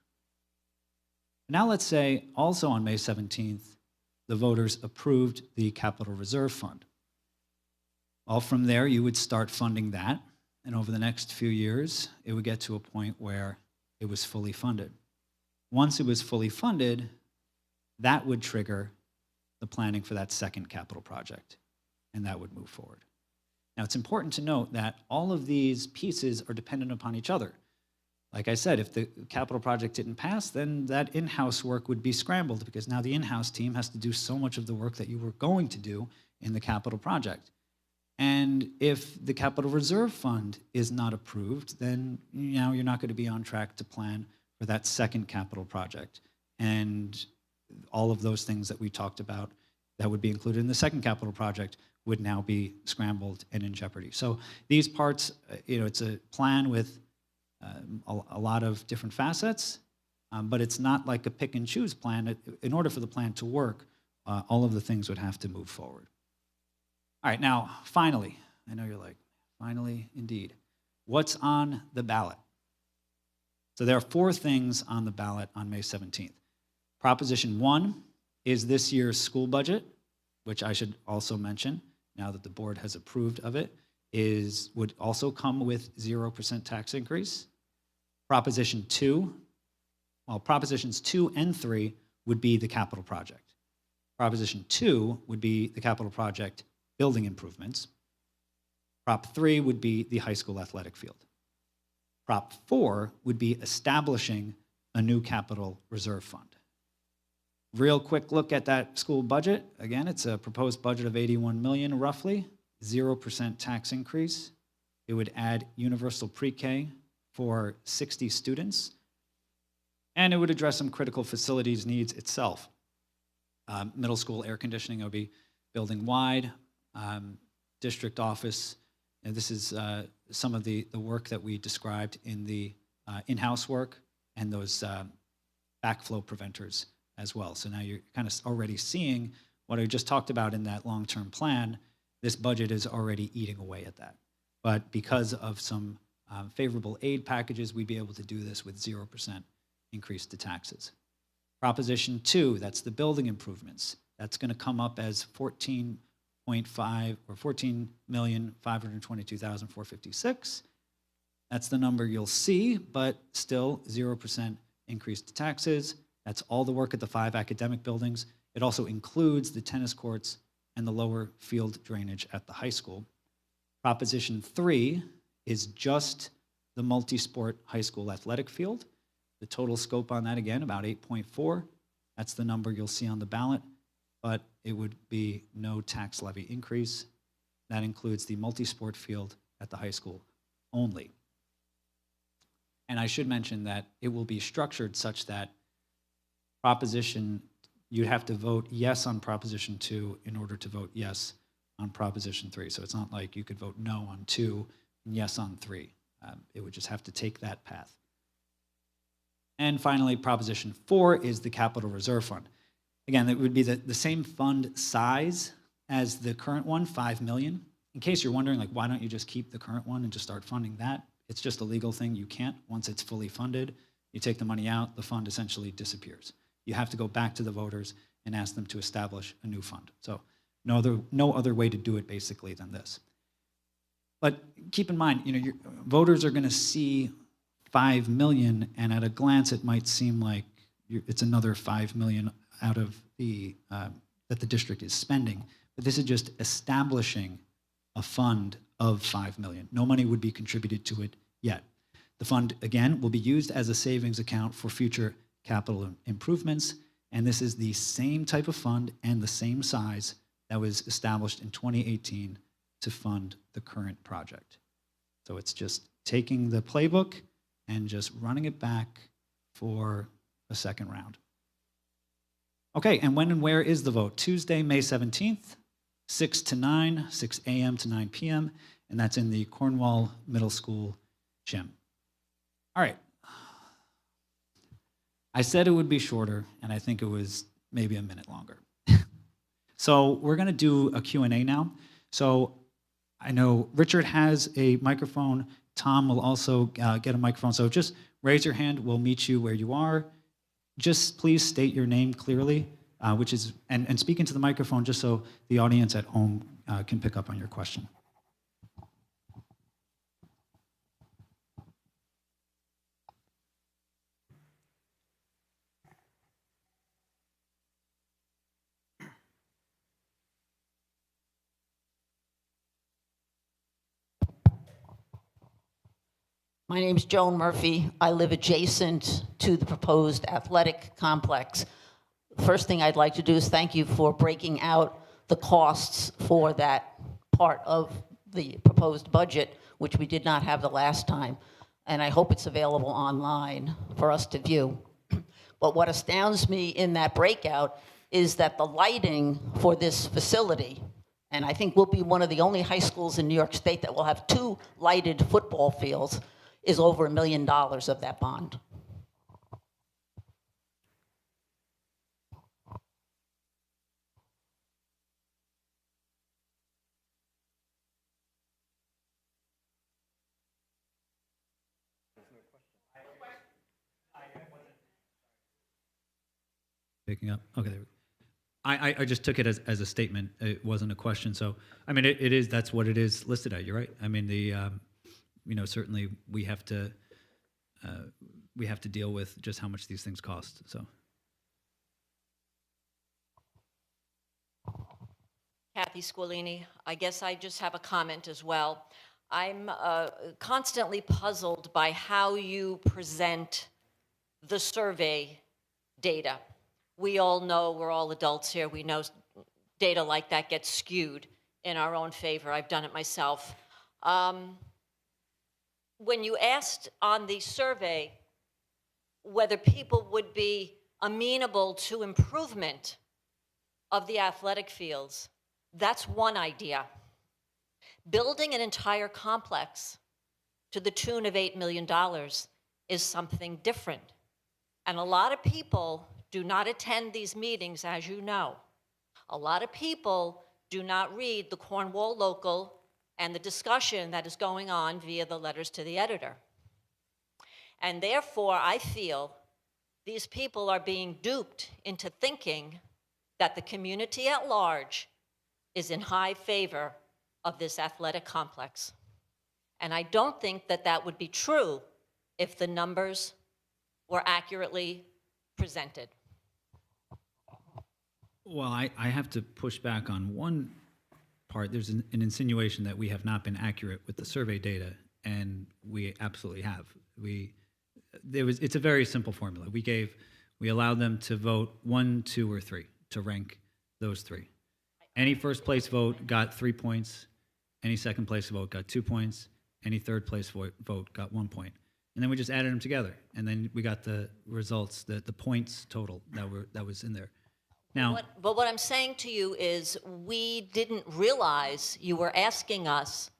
Speaker 1: Now let's say also on May 17th, the voters approved the Capital Reserve Fund. Well, from there, you would start funding that, and over the next few years, it would get to a point where it was fully funded. Once it was fully funded, that would trigger the planning for that second capital project, and that would move forward. Now, it's important to note that all of these pieces are dependent upon each other. Like I said, if the capital project didn't pass, then that in-house work would be scrambled, because now the in-house team has to do so much of the work that you were going to do in the capital project. And if the Capital Reserve Fund is not approved, then you're not going to be on track to plan for that second capital project. And all of those things that we talked about that would be included in the second capital project would now be scrambled and in jeopardy. So these parts, it's a plan with a lot of different facets, but it's not like a pick and choose plan. In order for the plan to work, all of the things would have to move forward. All right, now, finally, I know you're like, finally, indeed. What's on the ballot? So there are 4 things on the ballot on May 17th. Proposition 1 is this year's school budget, which I should also mention, now that the board has approved of it, would also come with 0% tax increase. Propositions 2 and 3 would be the capital project. Proposition 2 would be the capital project building improvements. Prop 3 would be the high school athletic field. Prop 4 would be establishing a new capital reserve fund. Real quick look at that school budget. Again, it's a proposed budget of $81 million roughly, 0% tax increase. It would add universal pre-K for 60 students, and it would address some critical facilities needs itself. Middle school air conditioning would be building-wide, district office. And this is some of the work that we described in the in-house work and those backflow preventers as well. So now you're kind of already seeing what I just talked about in that long-term plan. This budget is already eating away at that. But because of some favorable aid packages, we'd be able to do this with 0% increase to taxes. Proposition 2, that's the building improvements. That's going to come up as 14.5 or 14,522,456. That's the number you'll see, but still 0% increase to taxes. That's all the work at the 5 academic buildings. It also includes the tennis courts and the lower field drainage at the high school. Proposition 3 is just the multi-sport high school athletic field. The total scope on that, again, about 8.4. That's the number you'll see on the ballot, but it would be no tax levy increase. That includes the multi-sport field at the high school only. And I should mention that it will be structured such that you'd have to vote yes on Proposition 2 in order to vote yes on Proposition 3. So it's not like you could vote no on 2 and yes on 3. It would just have to take that path. And finally, Proposition 4 is the Capital Reserve Fund. Again, it would be the same fund size as the current one, $5 million. In case you're wondering, like, why don't you just keep the current one and just start funding that? It's just a legal thing. You can't. Once it's fully funded, you take the money out, the fund essentially disappears. You have to go back to the voters and ask them to establish a new fund. So no other way to do it, basically, than this. But keep in mind, your voters are going to see $5 million, and at a glance, it might seem like it's another $5 million out of that the district is spending. But this is just establishing a fund of $5 million. No money would be contributed to it yet. The fund, again, will be used as a savings account for future capital improvements, and this is the same type of fund and the same size that was established in 2018 to fund the current project. So it's just taking the playbook and just running it back for a second round. Okay, and when and where is the vote? Tuesday, May 17th, 6 to 9, 6 a.m. to 9 p.m., and that's in the Cornwall Middle School gym. All right. I said it would be shorter, and I think it was maybe a minute longer. So we're going to do a Q&A now. So I know Richard has a microphone. Tom will also get a microphone. So just raise your hand. We'll meet you where you are. Just please state your name clearly, and speak into the microphone just so the audience at home can pick up on your question.
Speaker 5: My name's Joan Murphy. I live adjacent to the proposed athletic complex. First thing I'd like to do is thank you for breaking out the costs for that part of the proposed budget, which we did not have the last time. and I hope it's available online for us to view. But what astounds me in that breakout is that the lighting for this facility, and I think we'll be one of the only high schools in New York State that will have 2 lighted football fields, is over $1 million of that bond.
Speaker 1: Picking up. Okay. There we go. I just took it as a statement. It wasn't a question. So, I mean, it is, that's what it is listed at. You're right. I mean, certainly we have to deal with just how much these things cost. So.
Speaker 6: Kathy Squilini, I guess I just have a comment as well. I'm constantly puzzled by how you present the survey data. We all know, we're all adults here, we know data like that gets skewed in our own favor. I've done it myself. When you asked on the survey whether people would be amenable to improvement of the athletic fields, that's one idea. Building an entire complex to the tune of $8 million is something different. And a lot of people do not attend these meetings, as you know. A lot of people do not read the Cornwall Local and the discussion that is going on via the letters to the editor. And therefore, I feel these people are being duped into thinking that the community at large is in high favor of this athletic complex. And I don't think that that would be true if the numbers were accurately presented.
Speaker 1: Well, I have to push back on one part. There's an insinuation that we have not been accurate with the survey data, and we absolutely have. It's a very simple formula. We allowed them to vote 1, 2, or 3, to rank those 3. Any first place vote got 3 points. Any second place vote got 2 points. Any third place vote got 1 point. And then we just added them together, and then we got the results, the points total that was in there. Now,
Speaker 6: but what I'm saying to you is we didn't realize you were asking us,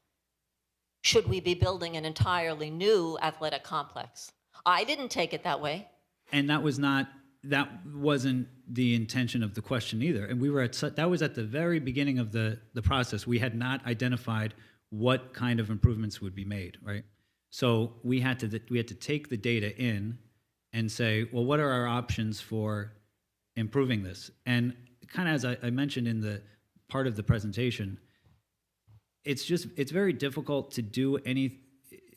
Speaker 6: should we be building an entirely new athletic complex? I didn't take it that way.
Speaker 1: And that wasn't the intention of the question either. And that was at the very beginning of the process. We had not identified what kind of improvements would be made, right? So we had to take the data in and say, well, what are our options for improving this? And kind of as I mentioned in the part of the presentation, it's very difficult to do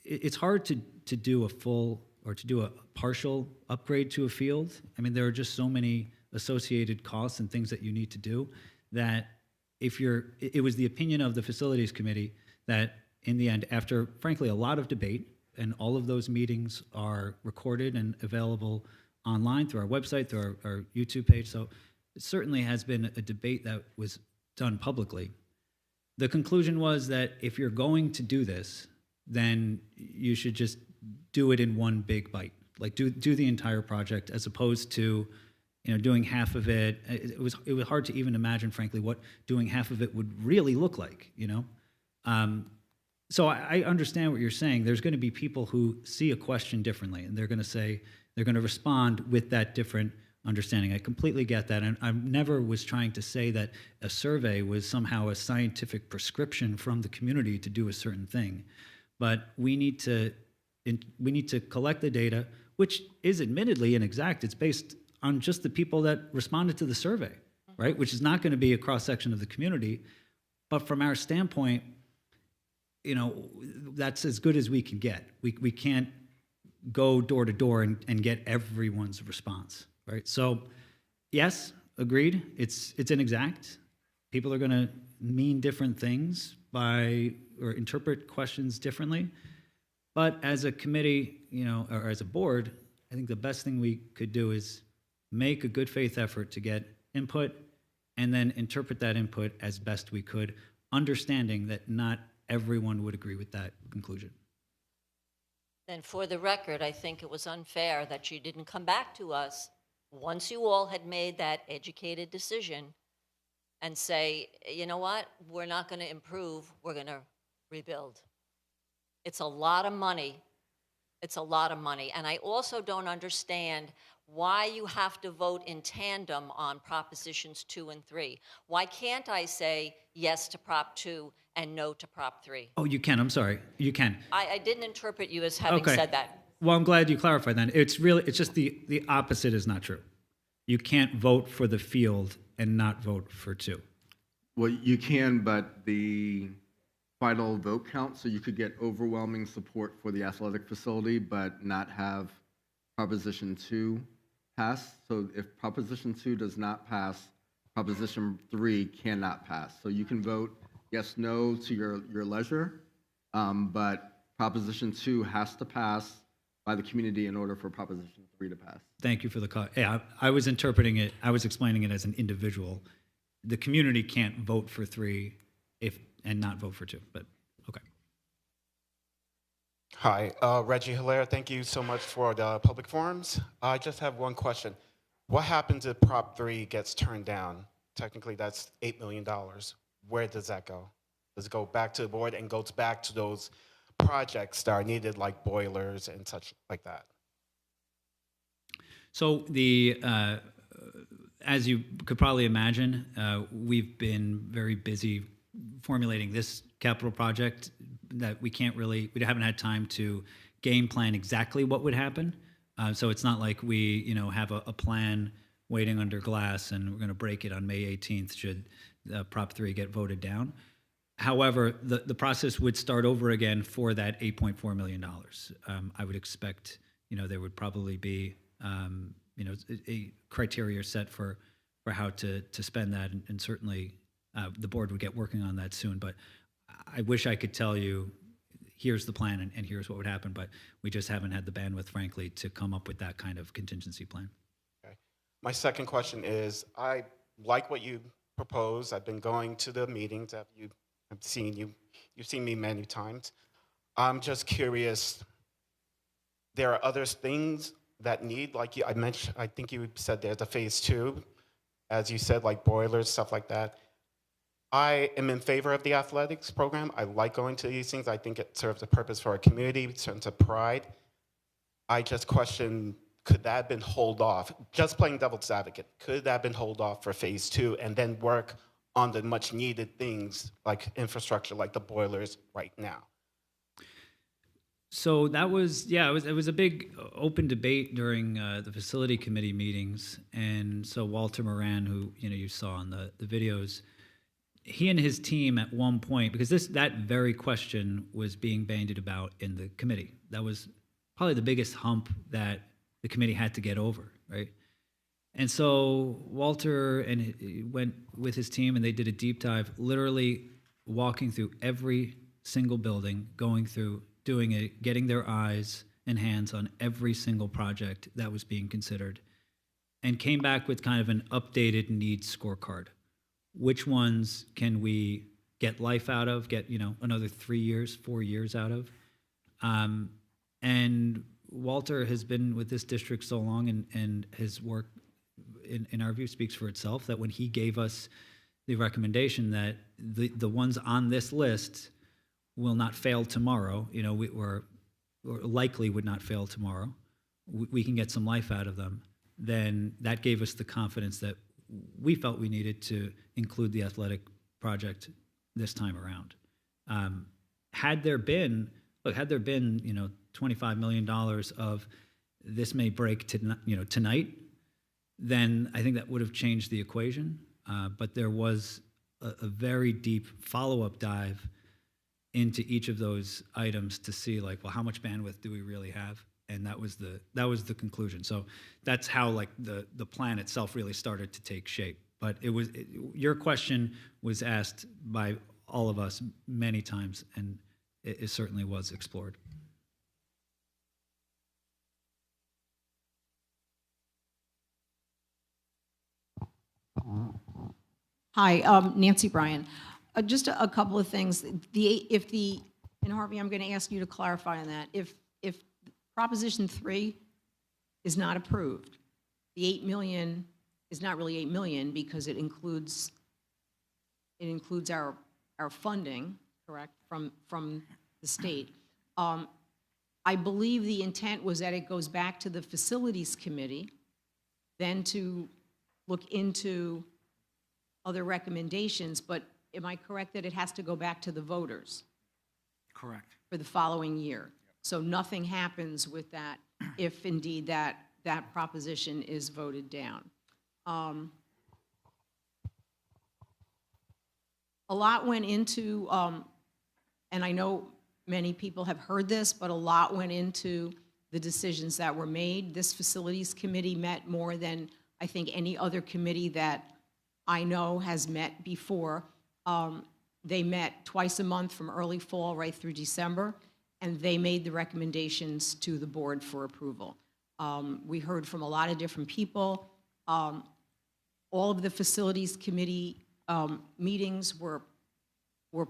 Speaker 1: it's hard to do a full or to do a partial upgrade to a field. I mean, there are just so many associated costs and things that you need to do that it was the opinion of the facilities committee that in the end, after frankly a lot of debate, and all of those meetings are recorded and available online through our website, through our YouTube page. So it certainly has been a debate that was done publicly. The conclusion was that if you're going to do this, then you should just do it in one big bite. Like do the entire project as opposed to, doing half of it. It was hard to even imagine, frankly, what doing half of it would really look like, So I understand what you're saying. There's going to be people who see a question differently, and they're going to respond with that different understanding. I completely get that, and I never was trying to say that a survey was somehow a scientific prescription from the community to do a certain thing. But we need to collect the data, which is admittedly inexact. It's based on just the people that responded to the survey, right? Which is not going to be a cross-section of the community. But from our standpoint, that's as good as we can get. We can't go door to door and get everyone's response, right? So, yes, agreed. It's inexact. People are going to mean different things or interpret questions differently. But as a committee, or as a board, I think the best thing we could do is make a good faith effort to get input and then interpret that input as best we could, understanding that not everyone would agree with that conclusion.
Speaker 6: Then for the record, I think it was unfair that you didn't come back to us once you all had made that educated decision and say, you know what, we're not going to improve, we're going to rebuild. It's a lot of money. It's a lot of money. And I also don't understand why you have to vote in tandem on Propositions 2 and 3. Why can't I say yes to Prop 2 and no to Prop 3?
Speaker 1: Oh, you can. I'm sorry. You can.
Speaker 6: I didn't interpret you as having
Speaker 1: Okay.
Speaker 6: said that.
Speaker 1: Well, I'm glad you clarified that. It's just the opposite is not true. You can't vote for the field and not vote for 2.
Speaker 7: Well, you can, but the final vote count, so you could get overwhelming support for the athletic facility, but not have Proposition 2 pass. So if Proposition 2 does not pass, Proposition 3 cannot pass. So you can vote yes, no to your leisure, but Proposition 2 has to pass by the community in order for Proposition 3 to pass.
Speaker 1: Thank you for the call. Yeah, I was interpreting it, I was explaining it as an individual. The community can't vote for 3 and not vote for 2, but okay.
Speaker 8: Hi, Reggie Hilaire. Thank you so much for the public forums. I just have one question. What happens if Prop 3 gets turned down? Technically, that's $8 million. Where does that go? Does it go back to the board and goes back to those projects that are needed, like boilers and such like that?
Speaker 1: So as you could probably imagine, we've been very busy formulating this capital project that we haven't had time to game plan exactly what would happen. So it's not like we, have a plan waiting under glass and we're going to break it on May 18th should Prop 3 get voted down. However, the process would start over again for that $8.4 million. I would expect, there would probably be, a criteria set for how to spend that, and certainly the board would get working on that soon. But I wish I could tell you, here's the plan and here's what would happen, but we just haven't had the bandwidth, frankly, to come up with that kind of contingency plan.
Speaker 8: Okay. My second question is, I like what you propose. I've been going to the meetings that I've seen you. You've seen me many times. I'm just curious, there are other things that need, like I mentioned, I think you said there's a phase 2, as you said, like boilers, stuff like that. I am in favor of the athletics program. I like going to these things. I think it serves a purpose for our community, in terms of pride. I just question, could that have been hold off? Just playing devil's advocate, could that have been hold off for phase 2 and then work on the much needed things like infrastructure, like the boilers right now?
Speaker 1: So that was, it was a big open debate during the facility committee meetings. And so Walter Moran, who you saw in the videos, he and his team at one point, because that very question was being bandied about in the committee. That was probably the biggest hump that the committee had to get over, right? And so Walter went with his team and they did a deep dive, literally walking through every single building, going through, doing it, getting their eyes and hands on every single project that was being considered, and came back with kind of an updated needs scorecard. Which ones can we get life out of, get another 3 years, 4 years out of? And Walter has been with this district so long, and his work, in our view, speaks for itself, that when he gave us the recommendation that the ones on this list will not fail tomorrow, or likely would not fail tomorrow, we can get some life out of them, then that gave us the confidence that we felt we needed to include the athletic project this time around. Had there been $25 million of this may break tonight, then I think that would have changed the equation. But there was a very deep follow-up dive into each of those items to see, how much bandwidth do we really have? And that was the conclusion. So that's how the plan itself really started to take shape. But your question was asked by all of us many times, and it certainly was explored.
Speaker 9: Hi, Nancy Bryan. Just a couple of things. And Harvey, I'm going to ask you to clarify on that. If Proposition 3 is not approved. The 8 million is not really 8 million because it includes our funding, correct, from the state. I believe the intent was that it goes back to the Facilities Committee, then to look into other recommendations, but am I correct that it has to go back to the voters
Speaker 4: Correct.
Speaker 9: for the following year? So nothing happens with that if indeed that proposition is voted down. A lot went into, and I know many people have heard this, but a lot went into the decisions that were made. This Facilities Committee met more than I think any other committee that I know has met before. They met twice a month from early fall right through December, and they made the recommendations to the board for approval. We heard from a lot of different people. All of the Facilities Committee meetings were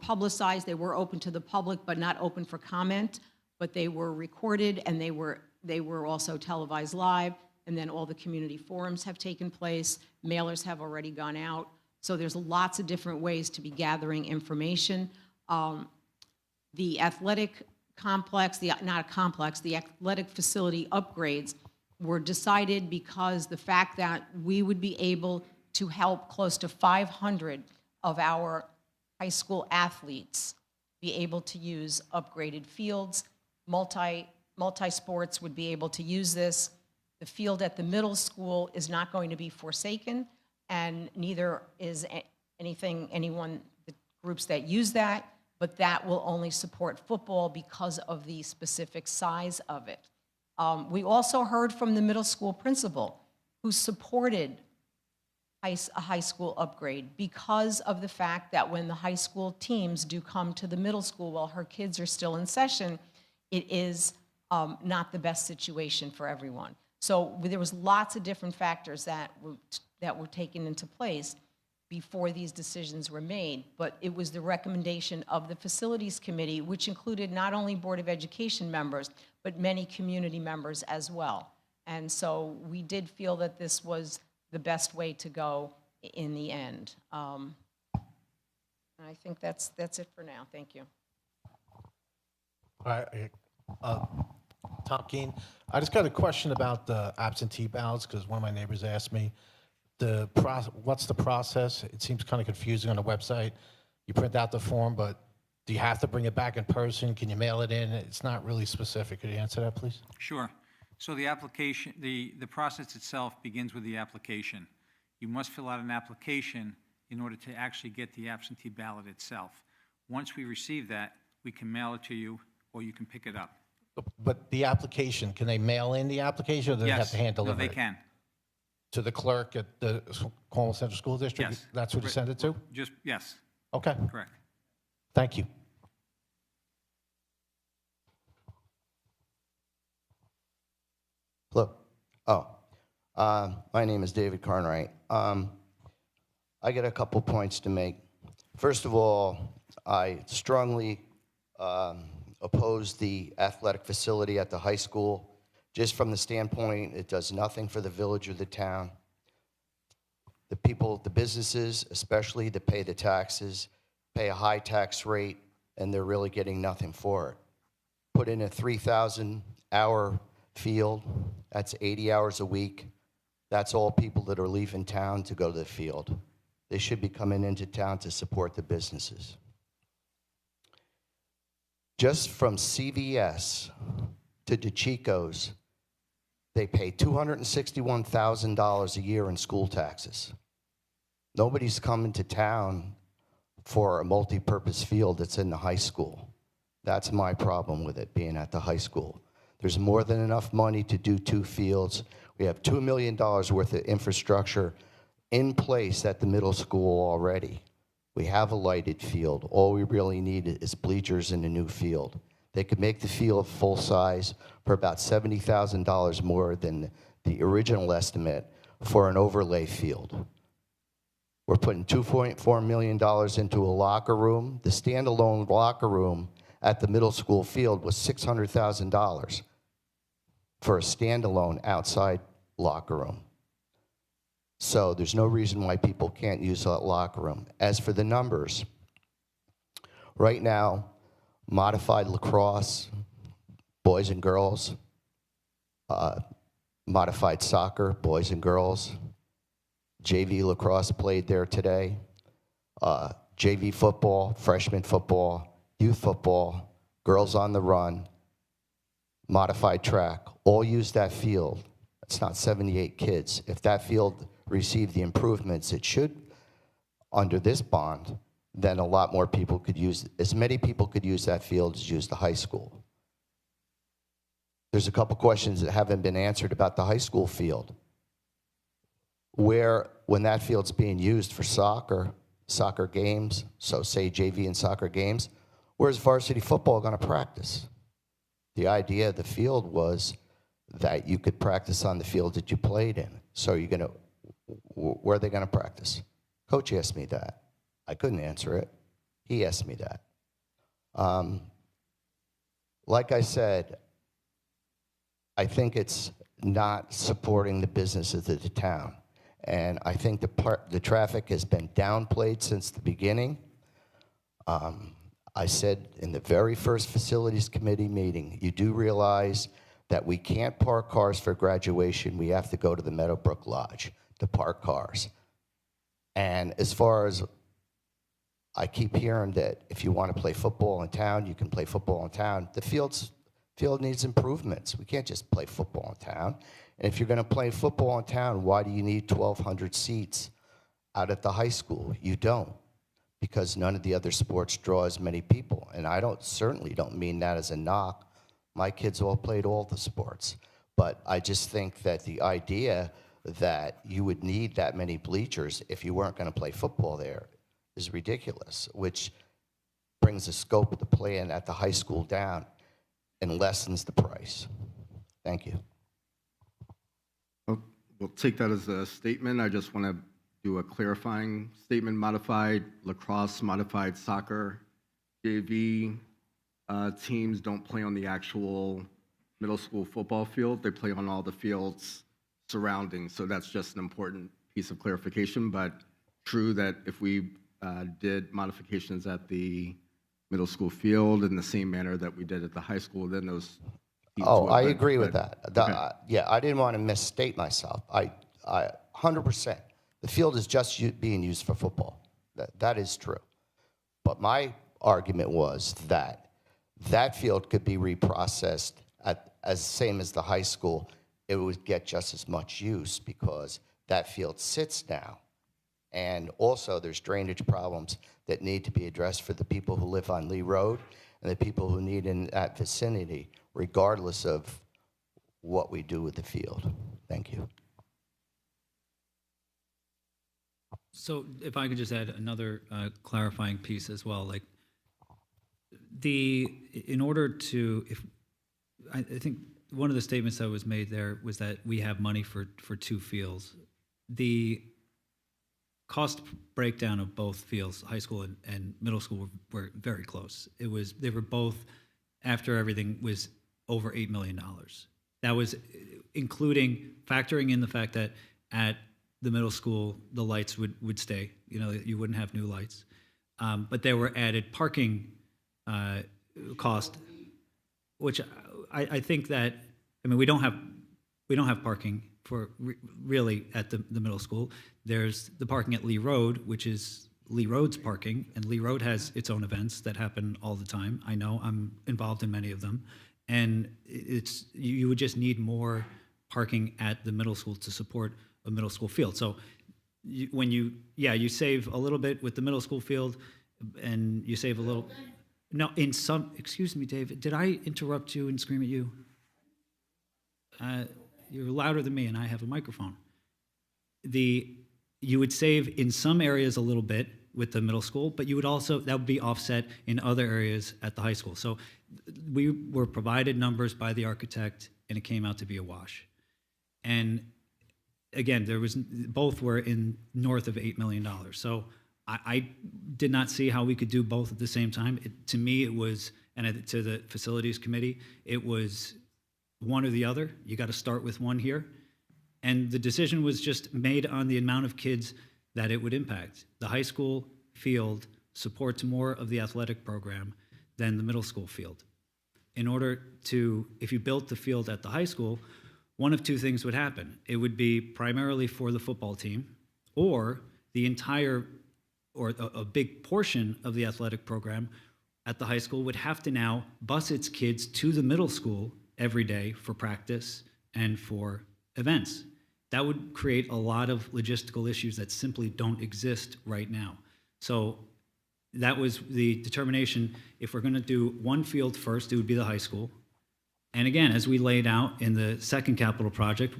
Speaker 9: publicized. They were open to the public, but not open for comment. But they were recorded, and they were also televised live. And then all the community forums have taken place. Mailers have already gone out. So there's lots of different ways to be gathering information. The athletic complex, the athletic facility upgrades were decided because the fact that we would be able to help close to 500 of our high school athletes be able to use upgraded fields. Multi-sports would be able to use this. The field at the middle school is not going to be forsaken, and neither is the groups that use that, but that will only support football because of the specific size of it. We also heard from the middle school principal who supported a high school upgrade because of the fact that when the high school teams do come to the middle school while her kids are still in session, it is not the best situation for everyone. So there was lots of different factors that were taken into place before these decisions were made, but it was the recommendation of the Facilities Committee, which included not only Board of Education members, but many community members as well. And so we did feel that this was the best way to go in the end. And I think that's it for now. Thank you.
Speaker 10: All right. Tom Keene, I just got a question about the absentee ballots because one of my neighbors asked me what's the process? It seems kind of confusing on the website. You print out the form, but do you have to bring it back in person? Can you mail it in? It's not really specific. Could you answer that, please?
Speaker 4: Sure. So the application, the process itself begins with the application. You must fill out an application in order to actually get the absentee ballot itself. Once we receive that, we can mail it to you or you can pick it up.
Speaker 10: But the application, can they mail in the application or do they have to hand deliver it?
Speaker 4: No, they can.
Speaker 10: To the clerk at the Cornwall Central School District?
Speaker 4: Yes.
Speaker 10: That's who to send it to?
Speaker 4: Yes.
Speaker 10: Okay.
Speaker 4: Correct.
Speaker 10: Thank you.
Speaker 11: Hello. My name is David Carnwright. I got a couple points to make. First of all, I strongly oppose the athletic facility at the high school, just from the standpoint it does nothing for the village or the town. The people, the businesses especially, that pay the taxes, pay a high tax rate, and they're really getting nothing for it. Put in a 3,000-hour field, that's 80 hours a week. That's all people that are leaving town to go to the field. They should be coming into town to support the businesses. Just from CVS to DeChico's, they pay $261,000 a year in school taxes. Nobody's coming to town for a multi-purpose field that's in the high school. That's my problem with it being at the high school. There's more than enough money to do 2 fields. We have $2 million worth of infrastructure in place at the middle school already. We have a lighted field. All we really need is bleachers in a new field. They could make the field full size for about $70,000 more than the original estimate for an overlay field. We're putting $2.4 million into a locker room. The standalone locker room at the middle school field was $600,000. for a standalone outside locker room. So there's no reason why people can't use that locker room. As for the numbers, right now, modified lacrosse, boys and girls, modified soccer, boys and girls, JV lacrosse played there today, JV football, freshman football, youth football, girls on the run, modified track, all use that field. It's not 78 kids. If that field received the improvements it should under this bond, then a lot more people could use, as many people could use that field as use the high school. There's a couple questions that haven't been answered about the high school field. Where, when that field's being used for soccer games, so say JV and soccer games, where's varsity football going to practice? The idea of the field was that you could practice on the field that you played in. So you're going to, where are they going to practice? Coach asked me that. I couldn't answer it. He asked me that. Like I said, I think it's not supporting the businesses of the town. And I think the traffic has been downplayed since the beginning. I said in the very first facilities committee meeting, you do realize that we can't park cars for graduation. We have to go to the Meadowbrook Lodge to park cars. And as far as I keep hearing that if you want to play football in town, you can play football in town. The field needs improvements. We can't just play football in town. And if you're going to play football in town, why do you need 1,200 seats out at the high school? You don't, because none of the other sports draw as many people. And I certainly don't mean that as a knock. My kids all played all the sports. But I just think that the idea that you would need that many bleachers if you weren't going to play football there is ridiculous, which brings the scope of the plan at the high school down and lessens the price. Thank you.
Speaker 7: We'll take that as a statement. I just want to do a clarifying statement. Modified lacrosse, modified soccer, JV teams don't play on the actual middle school football field. They play on all the fields surrounding. So that's just an important piece of clarification. But true that if we did modifications at the middle school field in the same manner that we did at the high school, then those teams
Speaker 11: Oh,
Speaker 7: would,
Speaker 11: I agree with that.
Speaker 7: Okay.
Speaker 11: Yeah, I didn't want to misstate myself. I 100%. The field is just being used for football. That is true. But my argument was that that field could be reprocessed as same as the high school. It would get just as much use because that field sits now. And also there's drainage problems that need to be addressed for the people who live on Lee Road and the people who need in that vicinity, regardless of what we do with the field. Thank you.
Speaker 1: So if I could just add another clarifying piece as well, like in order to, I think one of the statements that was made there was that we have money for two fields. The cost breakdown of both fields, high school and middle school, were very close. They were both, after everything, was over $8 million. That was factoring in the fact that at the middle school, the lights would stay. You wouldn't have new lights. But there were added parking cost, which I think that, we don't have parking for really at the middle school. There's the parking at Lee Road, which is Lee Road's parking, and Lee Road has its own events that happen all the time. I know, I'm involved in many of them. And you would just need more parking at the middle school to support a middle school field. So you save a little bit with the middle school field, and you save a little. No, excuse me, David, did I interrupt you and scream at you? You're louder than me, and I have a microphone. You would save in some areas a little bit with the middle school, but that would be offset in other areas at the high school. So we were provided numbers by the architect, and it came out to be a wash. And again, both were in north of $8 million. So I did not see how we could do both at the same time. To me, it was, and to the facilities committee, it was one or the other. You got to start with one here. And the decision was just made on the amount of kids that it would impact. The high school field supports more of the athletic program than the middle school field. In order to, if you built the field at the high school, one of two things would happen. It would be primarily for the football team, or the entire, or a big portion of the athletic program at the high school would have to now bus its kids to the middle school every day for practice and for events. That would create a lot of logistical issues that simply don't exist right now. So that was the determination. If we're going to do one field first, it would be the high school. And again, as we laid out in the second capital project,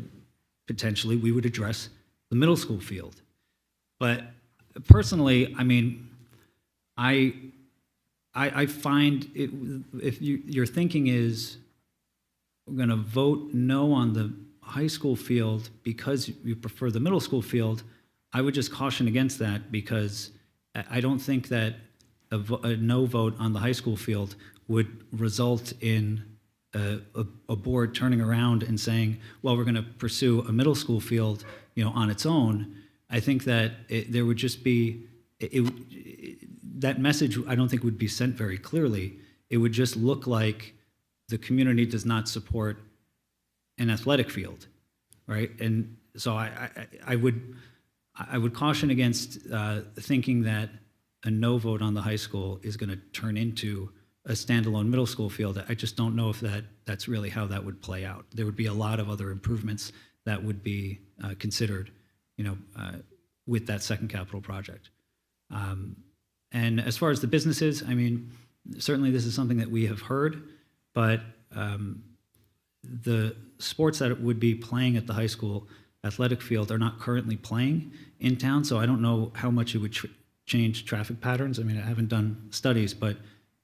Speaker 1: potentially we would address the middle school field. But personally, I mean, I find it, if your thinking is we're going to vote no on the high school field because you prefer the middle school field, I would just caution against that, because I don't think that a no vote on the high school field would result in a board turning around and saying, well, we're going to pursue a middle school field, on its own. I think that there would just be, that message I don't think would be sent very clearly. It would just look like the community does not support an athletic field, right? And so I would caution against thinking that a no vote on the high school is going to turn into a standalone middle school field. I just don't know if that's really how that would play out. There would be a lot of other improvements that would be considered, with that second capital project. And as far as the businesses, I mean, certainly this is something that we have heard, but the sports that would be playing at the high school athletic field are not currently playing in town, so I don't know how much it would change traffic patterns. I mean, I haven't done studies, but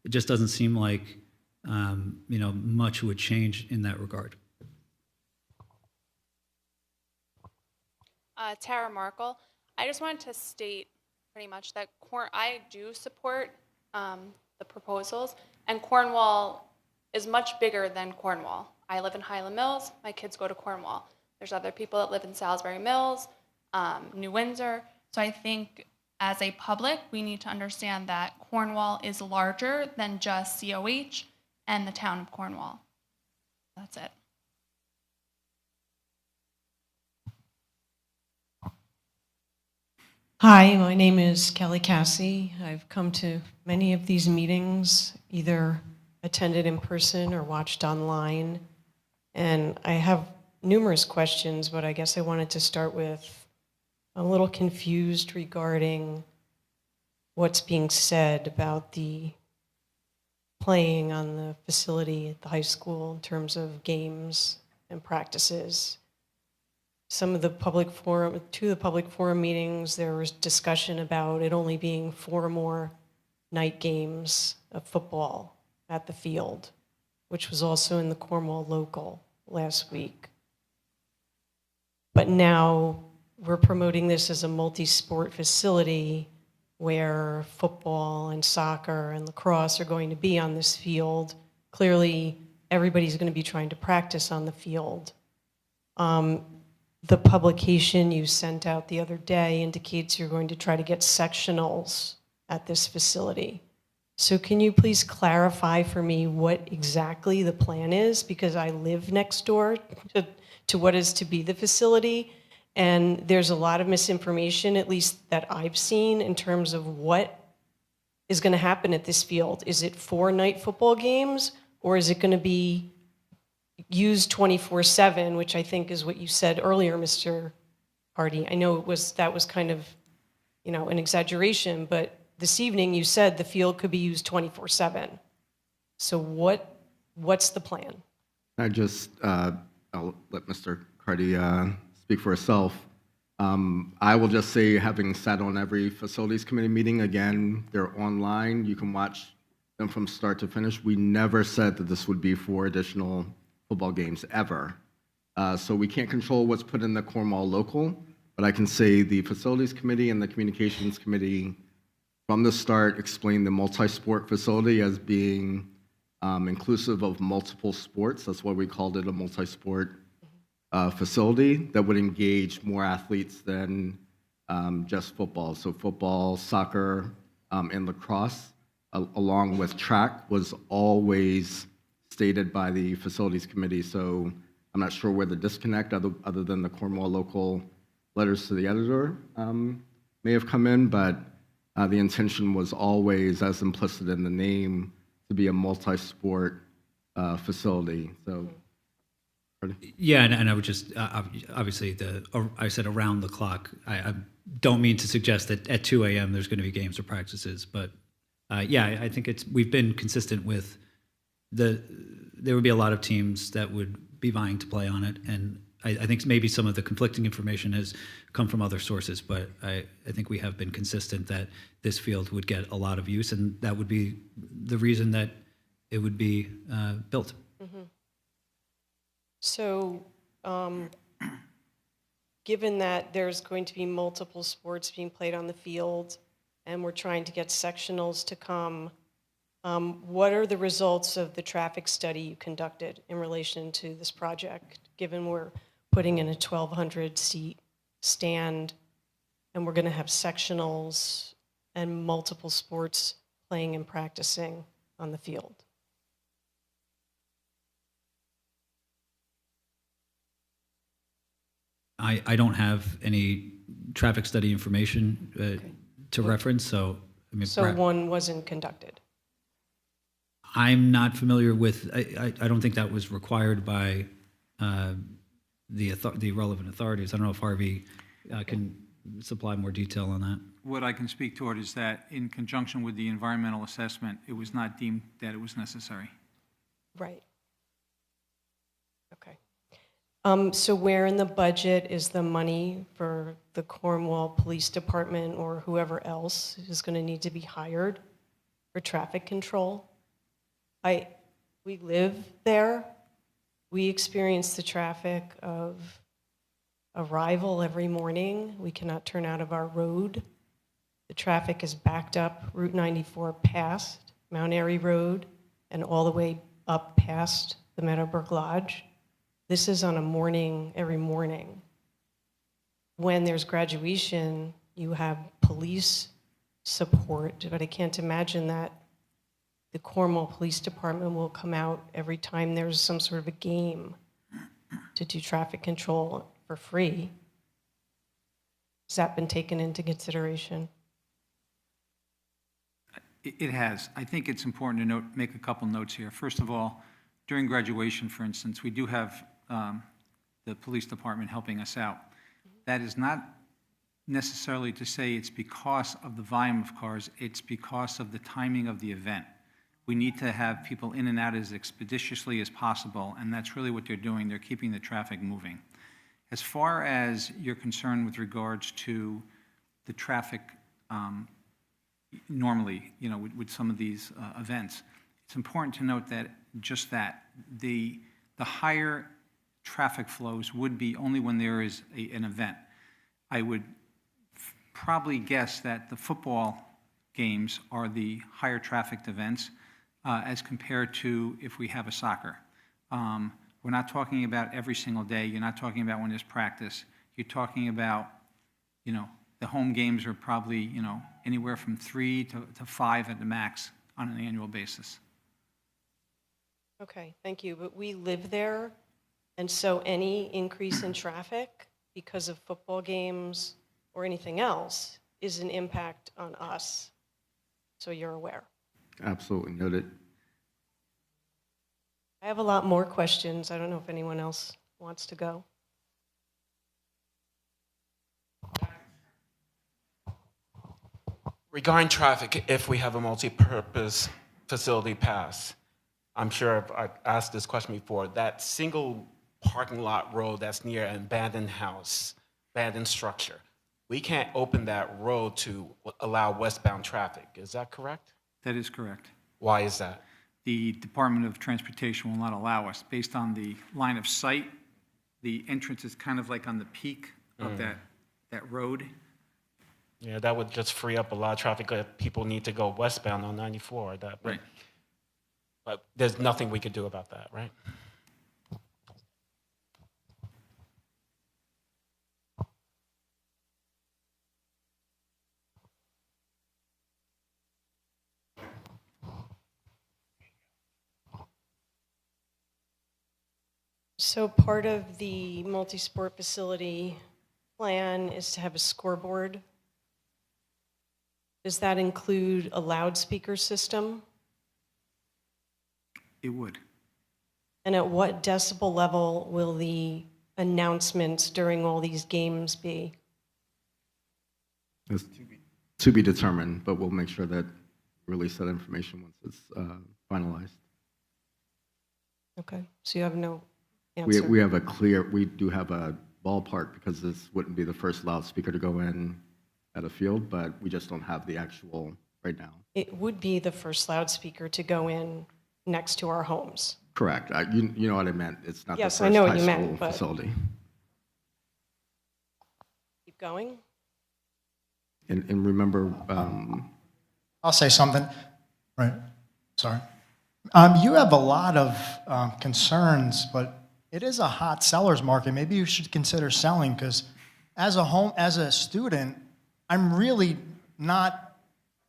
Speaker 1: it just doesn't seem like much would change in that regard.
Speaker 12: Tara Markle. I just wanted to state pretty much that I do support the proposals, and Cornwall is much bigger than Cornwall. I live in Highland Mills. My kids go to Cornwall. There's other people that live in Salisbury Mills, New Windsor. So I think as a public, we need to understand that Cornwall is larger than just COH and the town of Cornwall. That's it.
Speaker 13: Hi, my name is Kelly Cassie. I've come to many of these meetings, either attended in person or watched online. And I have numerous questions, but I guess I wanted to start with, I'm a little confused regarding what's being said about the playing on the facility at the high school in terms of games and practices. Two of the public forum meetings, there was discussion about it only being 4 more night games of football at the field, which was also in the Cornwall Local last week. But now we're promoting this as a multi-sport facility where football and soccer and lacrosse are going to be on this field. Clearly, everybody's going to be trying to practice on the field. The publication you sent out the other day indicates you're going to try to get sectionals at this facility. So can you please clarify for me what exactly the plan is? Because I live next door to what is to be the facility, and there's a lot of misinformation, at least that I've seen, in terms of what is going to happen at this field. Is it 4 night football games, or is it going to be used 24/7, which I think is what you said earlier, Mr. Hardy. I know that was kind of, an exaggeration, but this evening you said the field could be used 24/7. So what's the plan?
Speaker 7: I'll let Mr. Hardy speak for herself. I will just say, having sat on every facilities committee meeting, again, they're online. You can watch them from start to finish. We never said that this would be 4 additional football games ever. So we can't control what's put in the Cornwall Local, but I can say the facilities committee and the communications committee from the start explained the multi-sport facility as being inclusive of multiple sports. That's why we called it a multi-sport facility that would engage more athletes than just football. So football, soccer, and lacrosse, along with track, was always stated by the facilities committee. So I'm not sure where the disconnect, other than the Cornwall local letters to the editor, may have come in, but the intention was always, as implicit in the name, to be a multi-sport facility. So.
Speaker 1: Yeah, and I would just, obviously, I said around the clock. I don't mean to suggest that at 2 a.m. there's going to be games or practices, but yeah, I think we've been consistent with there would be a lot of teams that would be vying to play on it, and I think maybe some of the conflicting information has come from other sources, but I think we have been consistent that this field would get a lot of use, and that would be the reason that it would be built.
Speaker 13: Mm-hmm. So, given that there's going to be multiple sports being played on the field, and we're trying to get sectionals to come, what are the results of the traffic study you conducted in relation to this project, given we're putting in a 1,200-seat stand, and we're going to have sectionals and multiple sports playing and practicing on the field?
Speaker 1: I don't have any traffic study information to reference, so I mean.
Speaker 13: So one wasn't conducted?
Speaker 1: I'm not familiar with. I don't think that was required by the relevant authorities. I don't know if Harvey can supply more detail on that.
Speaker 4: What I can speak toward is that in conjunction with the environmental assessment, it was not deemed that it was necessary.
Speaker 13: Right. Okay. So where in the budget is the money for the Cornwall Police Department or whoever else is going to need to be hired for traffic control? We live there. We experience the traffic of arrival every morning. We cannot turn out of our road. The traffic is backed up Route 94 past Mount Airy Road and all the way up past the Meadowbrook Lodge. This is on a morning, every morning. When there's graduation, you have police support, but I can't imagine that the Cornwall Police Department will come out every time there's some sort of a game to do traffic control for free. Has that been taken into consideration?
Speaker 4: It has. I think it's important to make a couple notes here. First of all, during graduation, for instance, we do have the police department helping us out. That is not necessarily to say it's because of the volume of cars, it's because of the timing of the event. We need to have people in and out as expeditiously as possible, and that's really what they're doing. They're keeping the traffic moving. As far as your concern with regards to the traffic normally, with some of these events, it's important to note that the higher traffic flows would be only when there is an event. I would probably guess that the football games are the higher trafficked events as compared to if we have a soccer. We're not talking about every single day. You're not talking about when there's practice. You're talking about, the home games are probably, anywhere from 3 to 5 at the max on an annual basis.
Speaker 13: Okay, thank you. But we live there, and so any increase in traffic because of football games or anything else is an impact on us, so you're aware.
Speaker 7: Absolutely noted.
Speaker 13: I have a lot more questions. I don't know if anyone else wants to go.
Speaker 8: Regarding traffic, if we have a multi-purpose facility pass, I'm sure I've asked this question before, that single parking lot road that's near an abandoned house, abandoned structure, we can't open that road to allow westbound traffic. Is that correct?
Speaker 4: That is correct.
Speaker 8: Why is that?
Speaker 4: The Department of Transportation will not allow us. Based on the line of sight, the entrance is kind of like on the peak of that road.
Speaker 8: Yeah, that would just free up a lot of traffic if people need to go westbound on 94.
Speaker 4: Right.
Speaker 14: But there's nothing we could do about that, right?
Speaker 13: So part of the multi-sport facility plan is to have a scoreboard. Does that include a loudspeaker system?
Speaker 4: It would.
Speaker 13: And at what decibel level will the announcements during all these games be?
Speaker 7: It's to be determined, but we'll make sure that we release that information once it's finalized.
Speaker 13: Okay, so you have no answer?
Speaker 7: We have a clear, we do have a ballpark because this wouldn't be the first loudspeaker to go in at a field, but we just don't have the actual right now.
Speaker 13: It would be the first loudspeaker to go in next to our homes.
Speaker 7: Correct. You know what I meant. It's not
Speaker 13: Yes,
Speaker 7: the
Speaker 13: I
Speaker 7: first
Speaker 13: know what
Speaker 7: high
Speaker 13: you
Speaker 7: school
Speaker 13: meant, but-
Speaker 7: facility.
Speaker 13: Keep going?
Speaker 7: And remember,
Speaker 15: I'll say something. Right. Sorry. You have a lot of concerns, but it is a hot seller's market. Maybe you should consider selling, because as a student, I'm really not,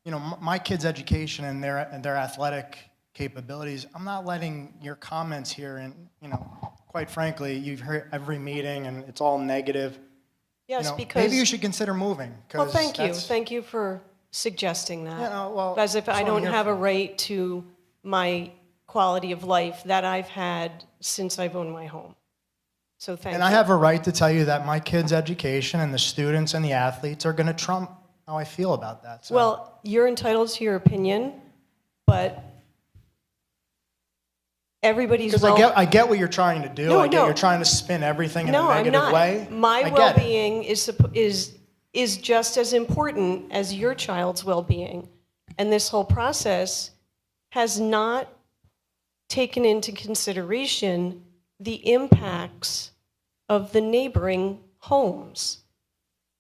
Speaker 15: you know, my kids' education and their athletic capabilities, I'm not letting your comments here, and, you know, quite frankly, you've heard every meeting and it's all negative.
Speaker 13: Yes,
Speaker 15: You know,
Speaker 13: because...
Speaker 15: maybe you should consider moving.
Speaker 13: Well, thank you.
Speaker 15: that's-
Speaker 13: Thank you for suggesting that.
Speaker 15: Yeah, well,
Speaker 13: As if
Speaker 15: that's
Speaker 13: I
Speaker 15: what I'm
Speaker 13: don't
Speaker 15: here
Speaker 13: have a
Speaker 15: for.
Speaker 13: right to my quality of life that I've had since I've owned my home. So thank
Speaker 15: And
Speaker 13: you.
Speaker 15: I have a right to tell you that my kids' education and the students and the athletes are going to trump how I feel about that. So.
Speaker 13: Well, you're entitled to your opinion, but everybody's
Speaker 15: Because I get what you're trying to do.
Speaker 13: No,
Speaker 15: I get
Speaker 13: no.
Speaker 15: you're trying to spin everything in
Speaker 13: No,
Speaker 15: a
Speaker 13: I'm
Speaker 15: negative
Speaker 13: not.
Speaker 15: way.
Speaker 13: My
Speaker 15: I get it.
Speaker 13: well-being is just as important as your child's well-being. And this whole process has not taken into consideration the impacts of the neighboring homes.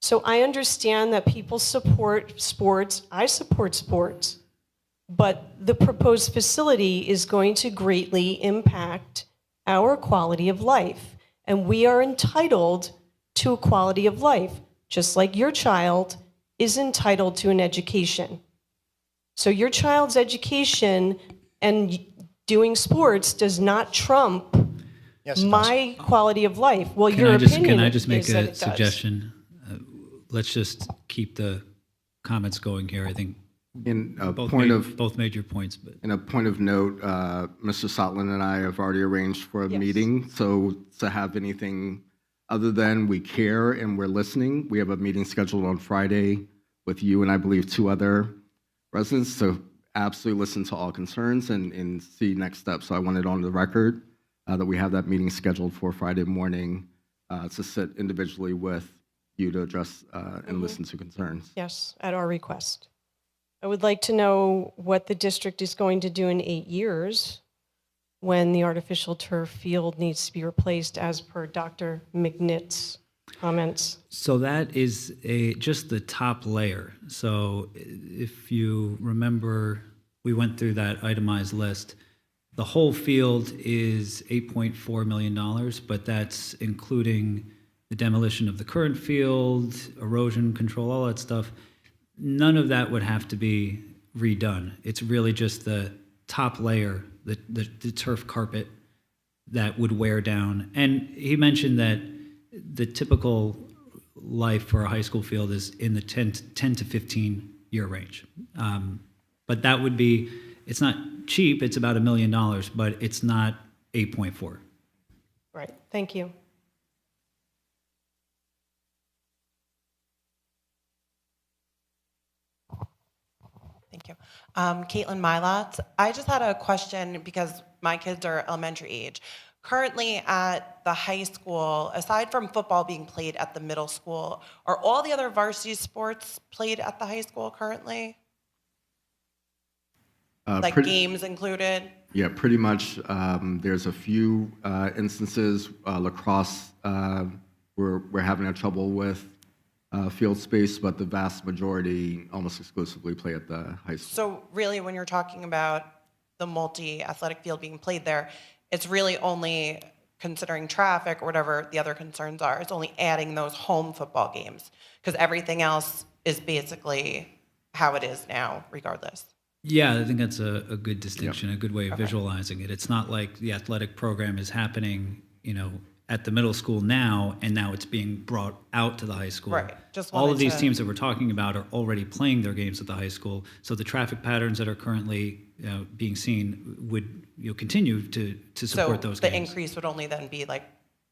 Speaker 13: So I understand that people support sports. I support sports. But the proposed facility is going to greatly impact our quality of life. And we are entitled to a quality of life, just like your child is entitled to an education. So your child's education and doing sports does not trump
Speaker 15: Yes, it
Speaker 13: my quality of life. Well,
Speaker 1: Can
Speaker 13: your
Speaker 1: I just,
Speaker 13: opinion
Speaker 1: can I just make
Speaker 13: is that
Speaker 1: a
Speaker 13: it does.
Speaker 1: suggestion? Let's just keep the comments going here. I think
Speaker 7: in a
Speaker 1: both made your points. But
Speaker 7: in a point of note, Mr. Sotland and I have already arranged for a
Speaker 13: Yes.
Speaker 7: meeting. So to have anything other than we care and we're listening, we have a meeting scheduled on Friday with you and I believe 2 other residents to absolutely listen to all concerns and see next steps. So I wanted on the record that we have that meeting scheduled for Friday morning to sit individually with you to address and listen to concerns.
Speaker 13: Yes, at our request. I would like to know what the district is going to do in 8 years when the artificial turf field needs to be replaced as per Dr. McNitt's comments.
Speaker 1: so that is just the top layer. So if you remember, we went through that itemized list. The whole field is $8.4 million, but that's including the demolition of the current field, erosion control, all that stuff. None of that would have to be redone. It's really just the top layer, the turf carpet that would wear down. And he mentioned that the typical life for a high school field is in the 10 to 15 year range. But that would be, it's not cheap, it's about $1 million, but it's not 8.4.
Speaker 13: Right, thank you.
Speaker 16: Thank you. Caitlin Milot. I just had a question because my kids are elementary age. Currently at the high school, aside from football being played at the middle school, are all the other varsity sports played at the high school currently? Like games included?
Speaker 7: Yeah, pretty much. There's a few instances, lacrosse, we're having trouble with field space, but the vast majority almost exclusively play at the high school.
Speaker 16: So really when you're talking about the multi-athletic field being played there, it's really only considering traffic or whatever the other concerns are, it's only adding those home football games because everything else is basically how it is now, regardless.
Speaker 1: Yeah, I think that's a good distinction, a good way of visualizing it. It's not like the athletic program is happening, at the middle school now, and now it's being brought out to the high school.
Speaker 16: Right. Just
Speaker 1: all of
Speaker 16: wanted
Speaker 1: these
Speaker 16: to-
Speaker 1: teams that we're talking about are already playing their games at the high school, so the traffic patterns that are currently being seen would continue to support those
Speaker 16: the
Speaker 1: games.
Speaker 16: increase would only then be like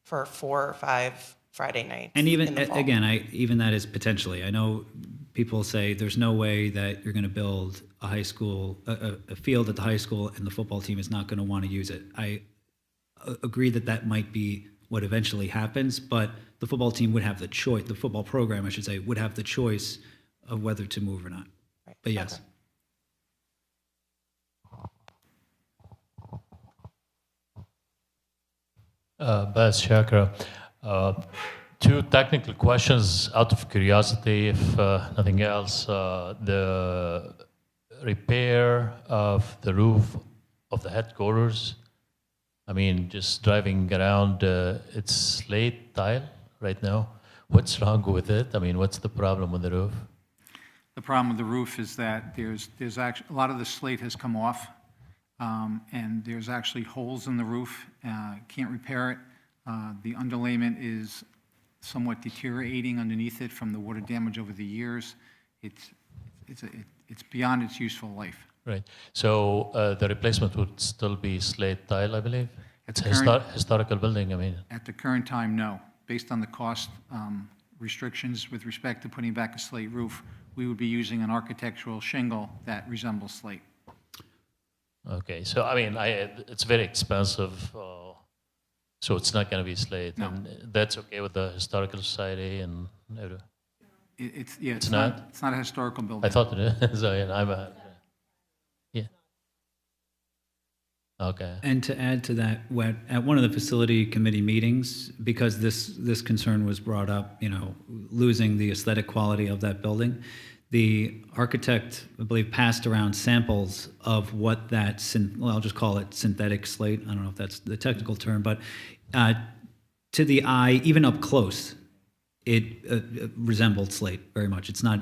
Speaker 16: for 4 or 5 Friday nights.
Speaker 1: And even
Speaker 16: in the fall.
Speaker 1: again, even that is potentially. I know people say there's no way that you're going to build a high school, a field at the high school, and the football team is not going to want to use it. I agree that might be what eventually happens, but the football team would have the choice. The football program, I should say, would have the choice of whether to move or not.
Speaker 16: Right.
Speaker 1: But yes.
Speaker 17: Bas Chakra. Two technical questions out of curiosity, if nothing else. The repair of the roof of the headquarters, I mean, just driving around, it's slate tile right now. What's wrong with it? I mean, what's the problem with the roof?
Speaker 4: The problem with the roof is that there's actually, a lot of the slate has come off, and there's actually holes in the roof. Can't repair it. The underlayment is somewhat deteriorating underneath it from the water damage over the years. It's beyond its useful life.
Speaker 17: Right. So the replacement would still be slate tile, I believe? It's a historical building, I mean.
Speaker 4: At the current time, no. Based on the cost restrictions with respect to putting back a slate roof, we would be using an architectural shingle that resembles slate.
Speaker 17: Okay, so I mean, it's very expensive, so it's not going to be slate.
Speaker 4: No.
Speaker 17: And that's okay with the Historical Society and everything?
Speaker 4: It's not a historical building.
Speaker 17: I thought it is. So, yeah. Okay.
Speaker 1: And to add to that, at one of the facility committee meetings, because this concern was brought up, losing the aesthetic quality of that building, the architect, I believe, passed around samples of what that, I'll just call it synthetic slate. I don't know if that's the technical term, but to the eye, even up close, it resembled slate very much. It's not,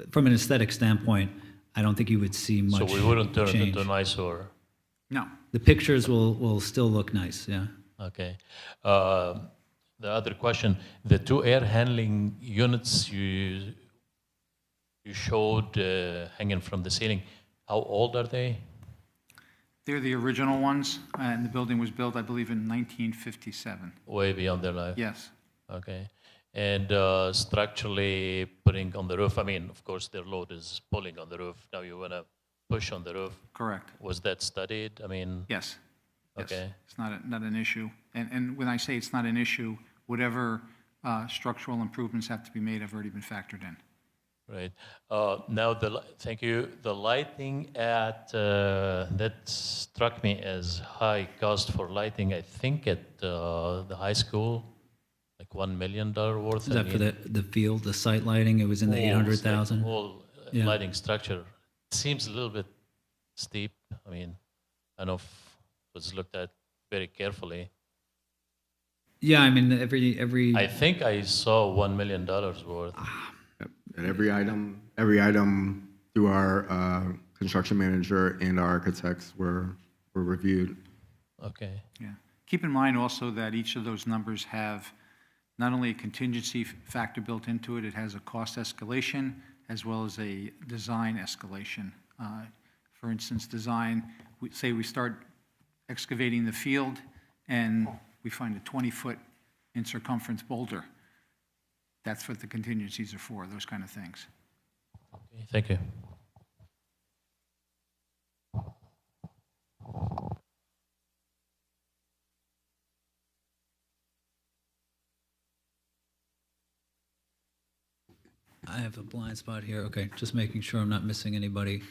Speaker 1: from an aesthetic standpoint, I don't think you would see much change.
Speaker 17: So we wouldn't turn it into an eyesore?
Speaker 4: No.
Speaker 1: The pictures will still look nice, yeah.
Speaker 17: Okay. The other question, the 2 air handling units you showed hanging from the ceiling, how old are they?
Speaker 4: They're the original ones, and the building was built, I believe, in 1957.
Speaker 17: Way beyond their life?
Speaker 4: Yes.
Speaker 17: Okay. And structurally putting on the roof, I mean, of course, their load is pulling on the roof. Now you want to push on the roof.
Speaker 4: Correct.
Speaker 17: Was that studied? I mean...
Speaker 4: Yes.
Speaker 17: Okay.
Speaker 4: Yes. It's not an issue. And when I say it's not an issue, whatever structural improvements have to be made have already been factored in.
Speaker 17: Right. Now, thank you. The lighting at, that struck me as high cost for lighting, I think at the high school, like $1 million worth.
Speaker 1: Is that for the field, the site lighting? It was in the 800,000?
Speaker 17: Whole lighting structure. It seems a little bit steep. I mean, I know it was looked at very carefully.
Speaker 1: Yeah, I mean, every...
Speaker 17: I think I saw $1 million worth.
Speaker 7: And every item through our construction manager and our architects were reviewed.
Speaker 17: Okay.
Speaker 4: Yeah. Keep in mind also that each of those numbers have not only a contingency factor built into it, it has a cost escalation as well as a design escalation. For instance, design, say we start excavating the field and we find a 20-foot in circumference boulder. That's what the contingencies are for, those kind of things.
Speaker 17: Okay, thank you.
Speaker 1: I have a blind spot here. Okay, just making sure I'm not missing anybody.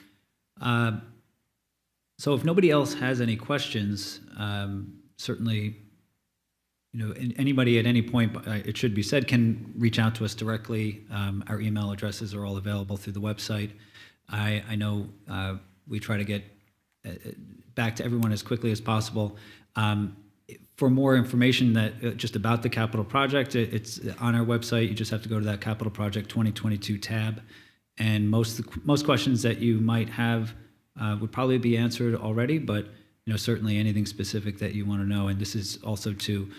Speaker 1: So if nobody else has any questions, certainly, anybody at any point, it should be said, can reach out to us directly. Our email addresses are all available through the website. I know we try to get back to everyone as quickly as possible. For more information that just about the capital project, it's on our website. You just have to go to that Capital Project 2022 tab, and most questions that you might have would probably be answered already, but certainly anything specific that you want to know. And this is also to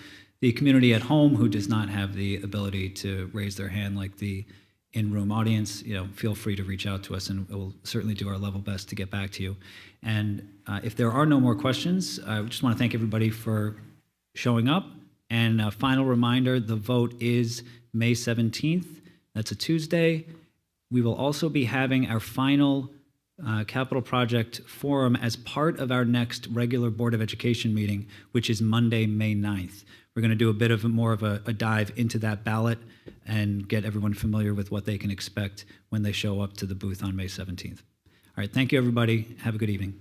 Speaker 1: the community at home who does not have the ability to raise their hand like the in-room audience. Feel free to reach out to us, and we'll certainly do our level best to get back to you. And if there are no more questions, I just want to thank everybody for showing up. And a final reminder, the vote is May 17th. That's a Tuesday. We will also be having our final capital project forum as part of our next regular Board of Education meeting, which is Monday, May 9th. We're going to do a bit of more of a dive into that ballot and get everyone familiar with what they can expect when they show up to the booth on May 17th. All right, thank you, everybody. Have a good evening.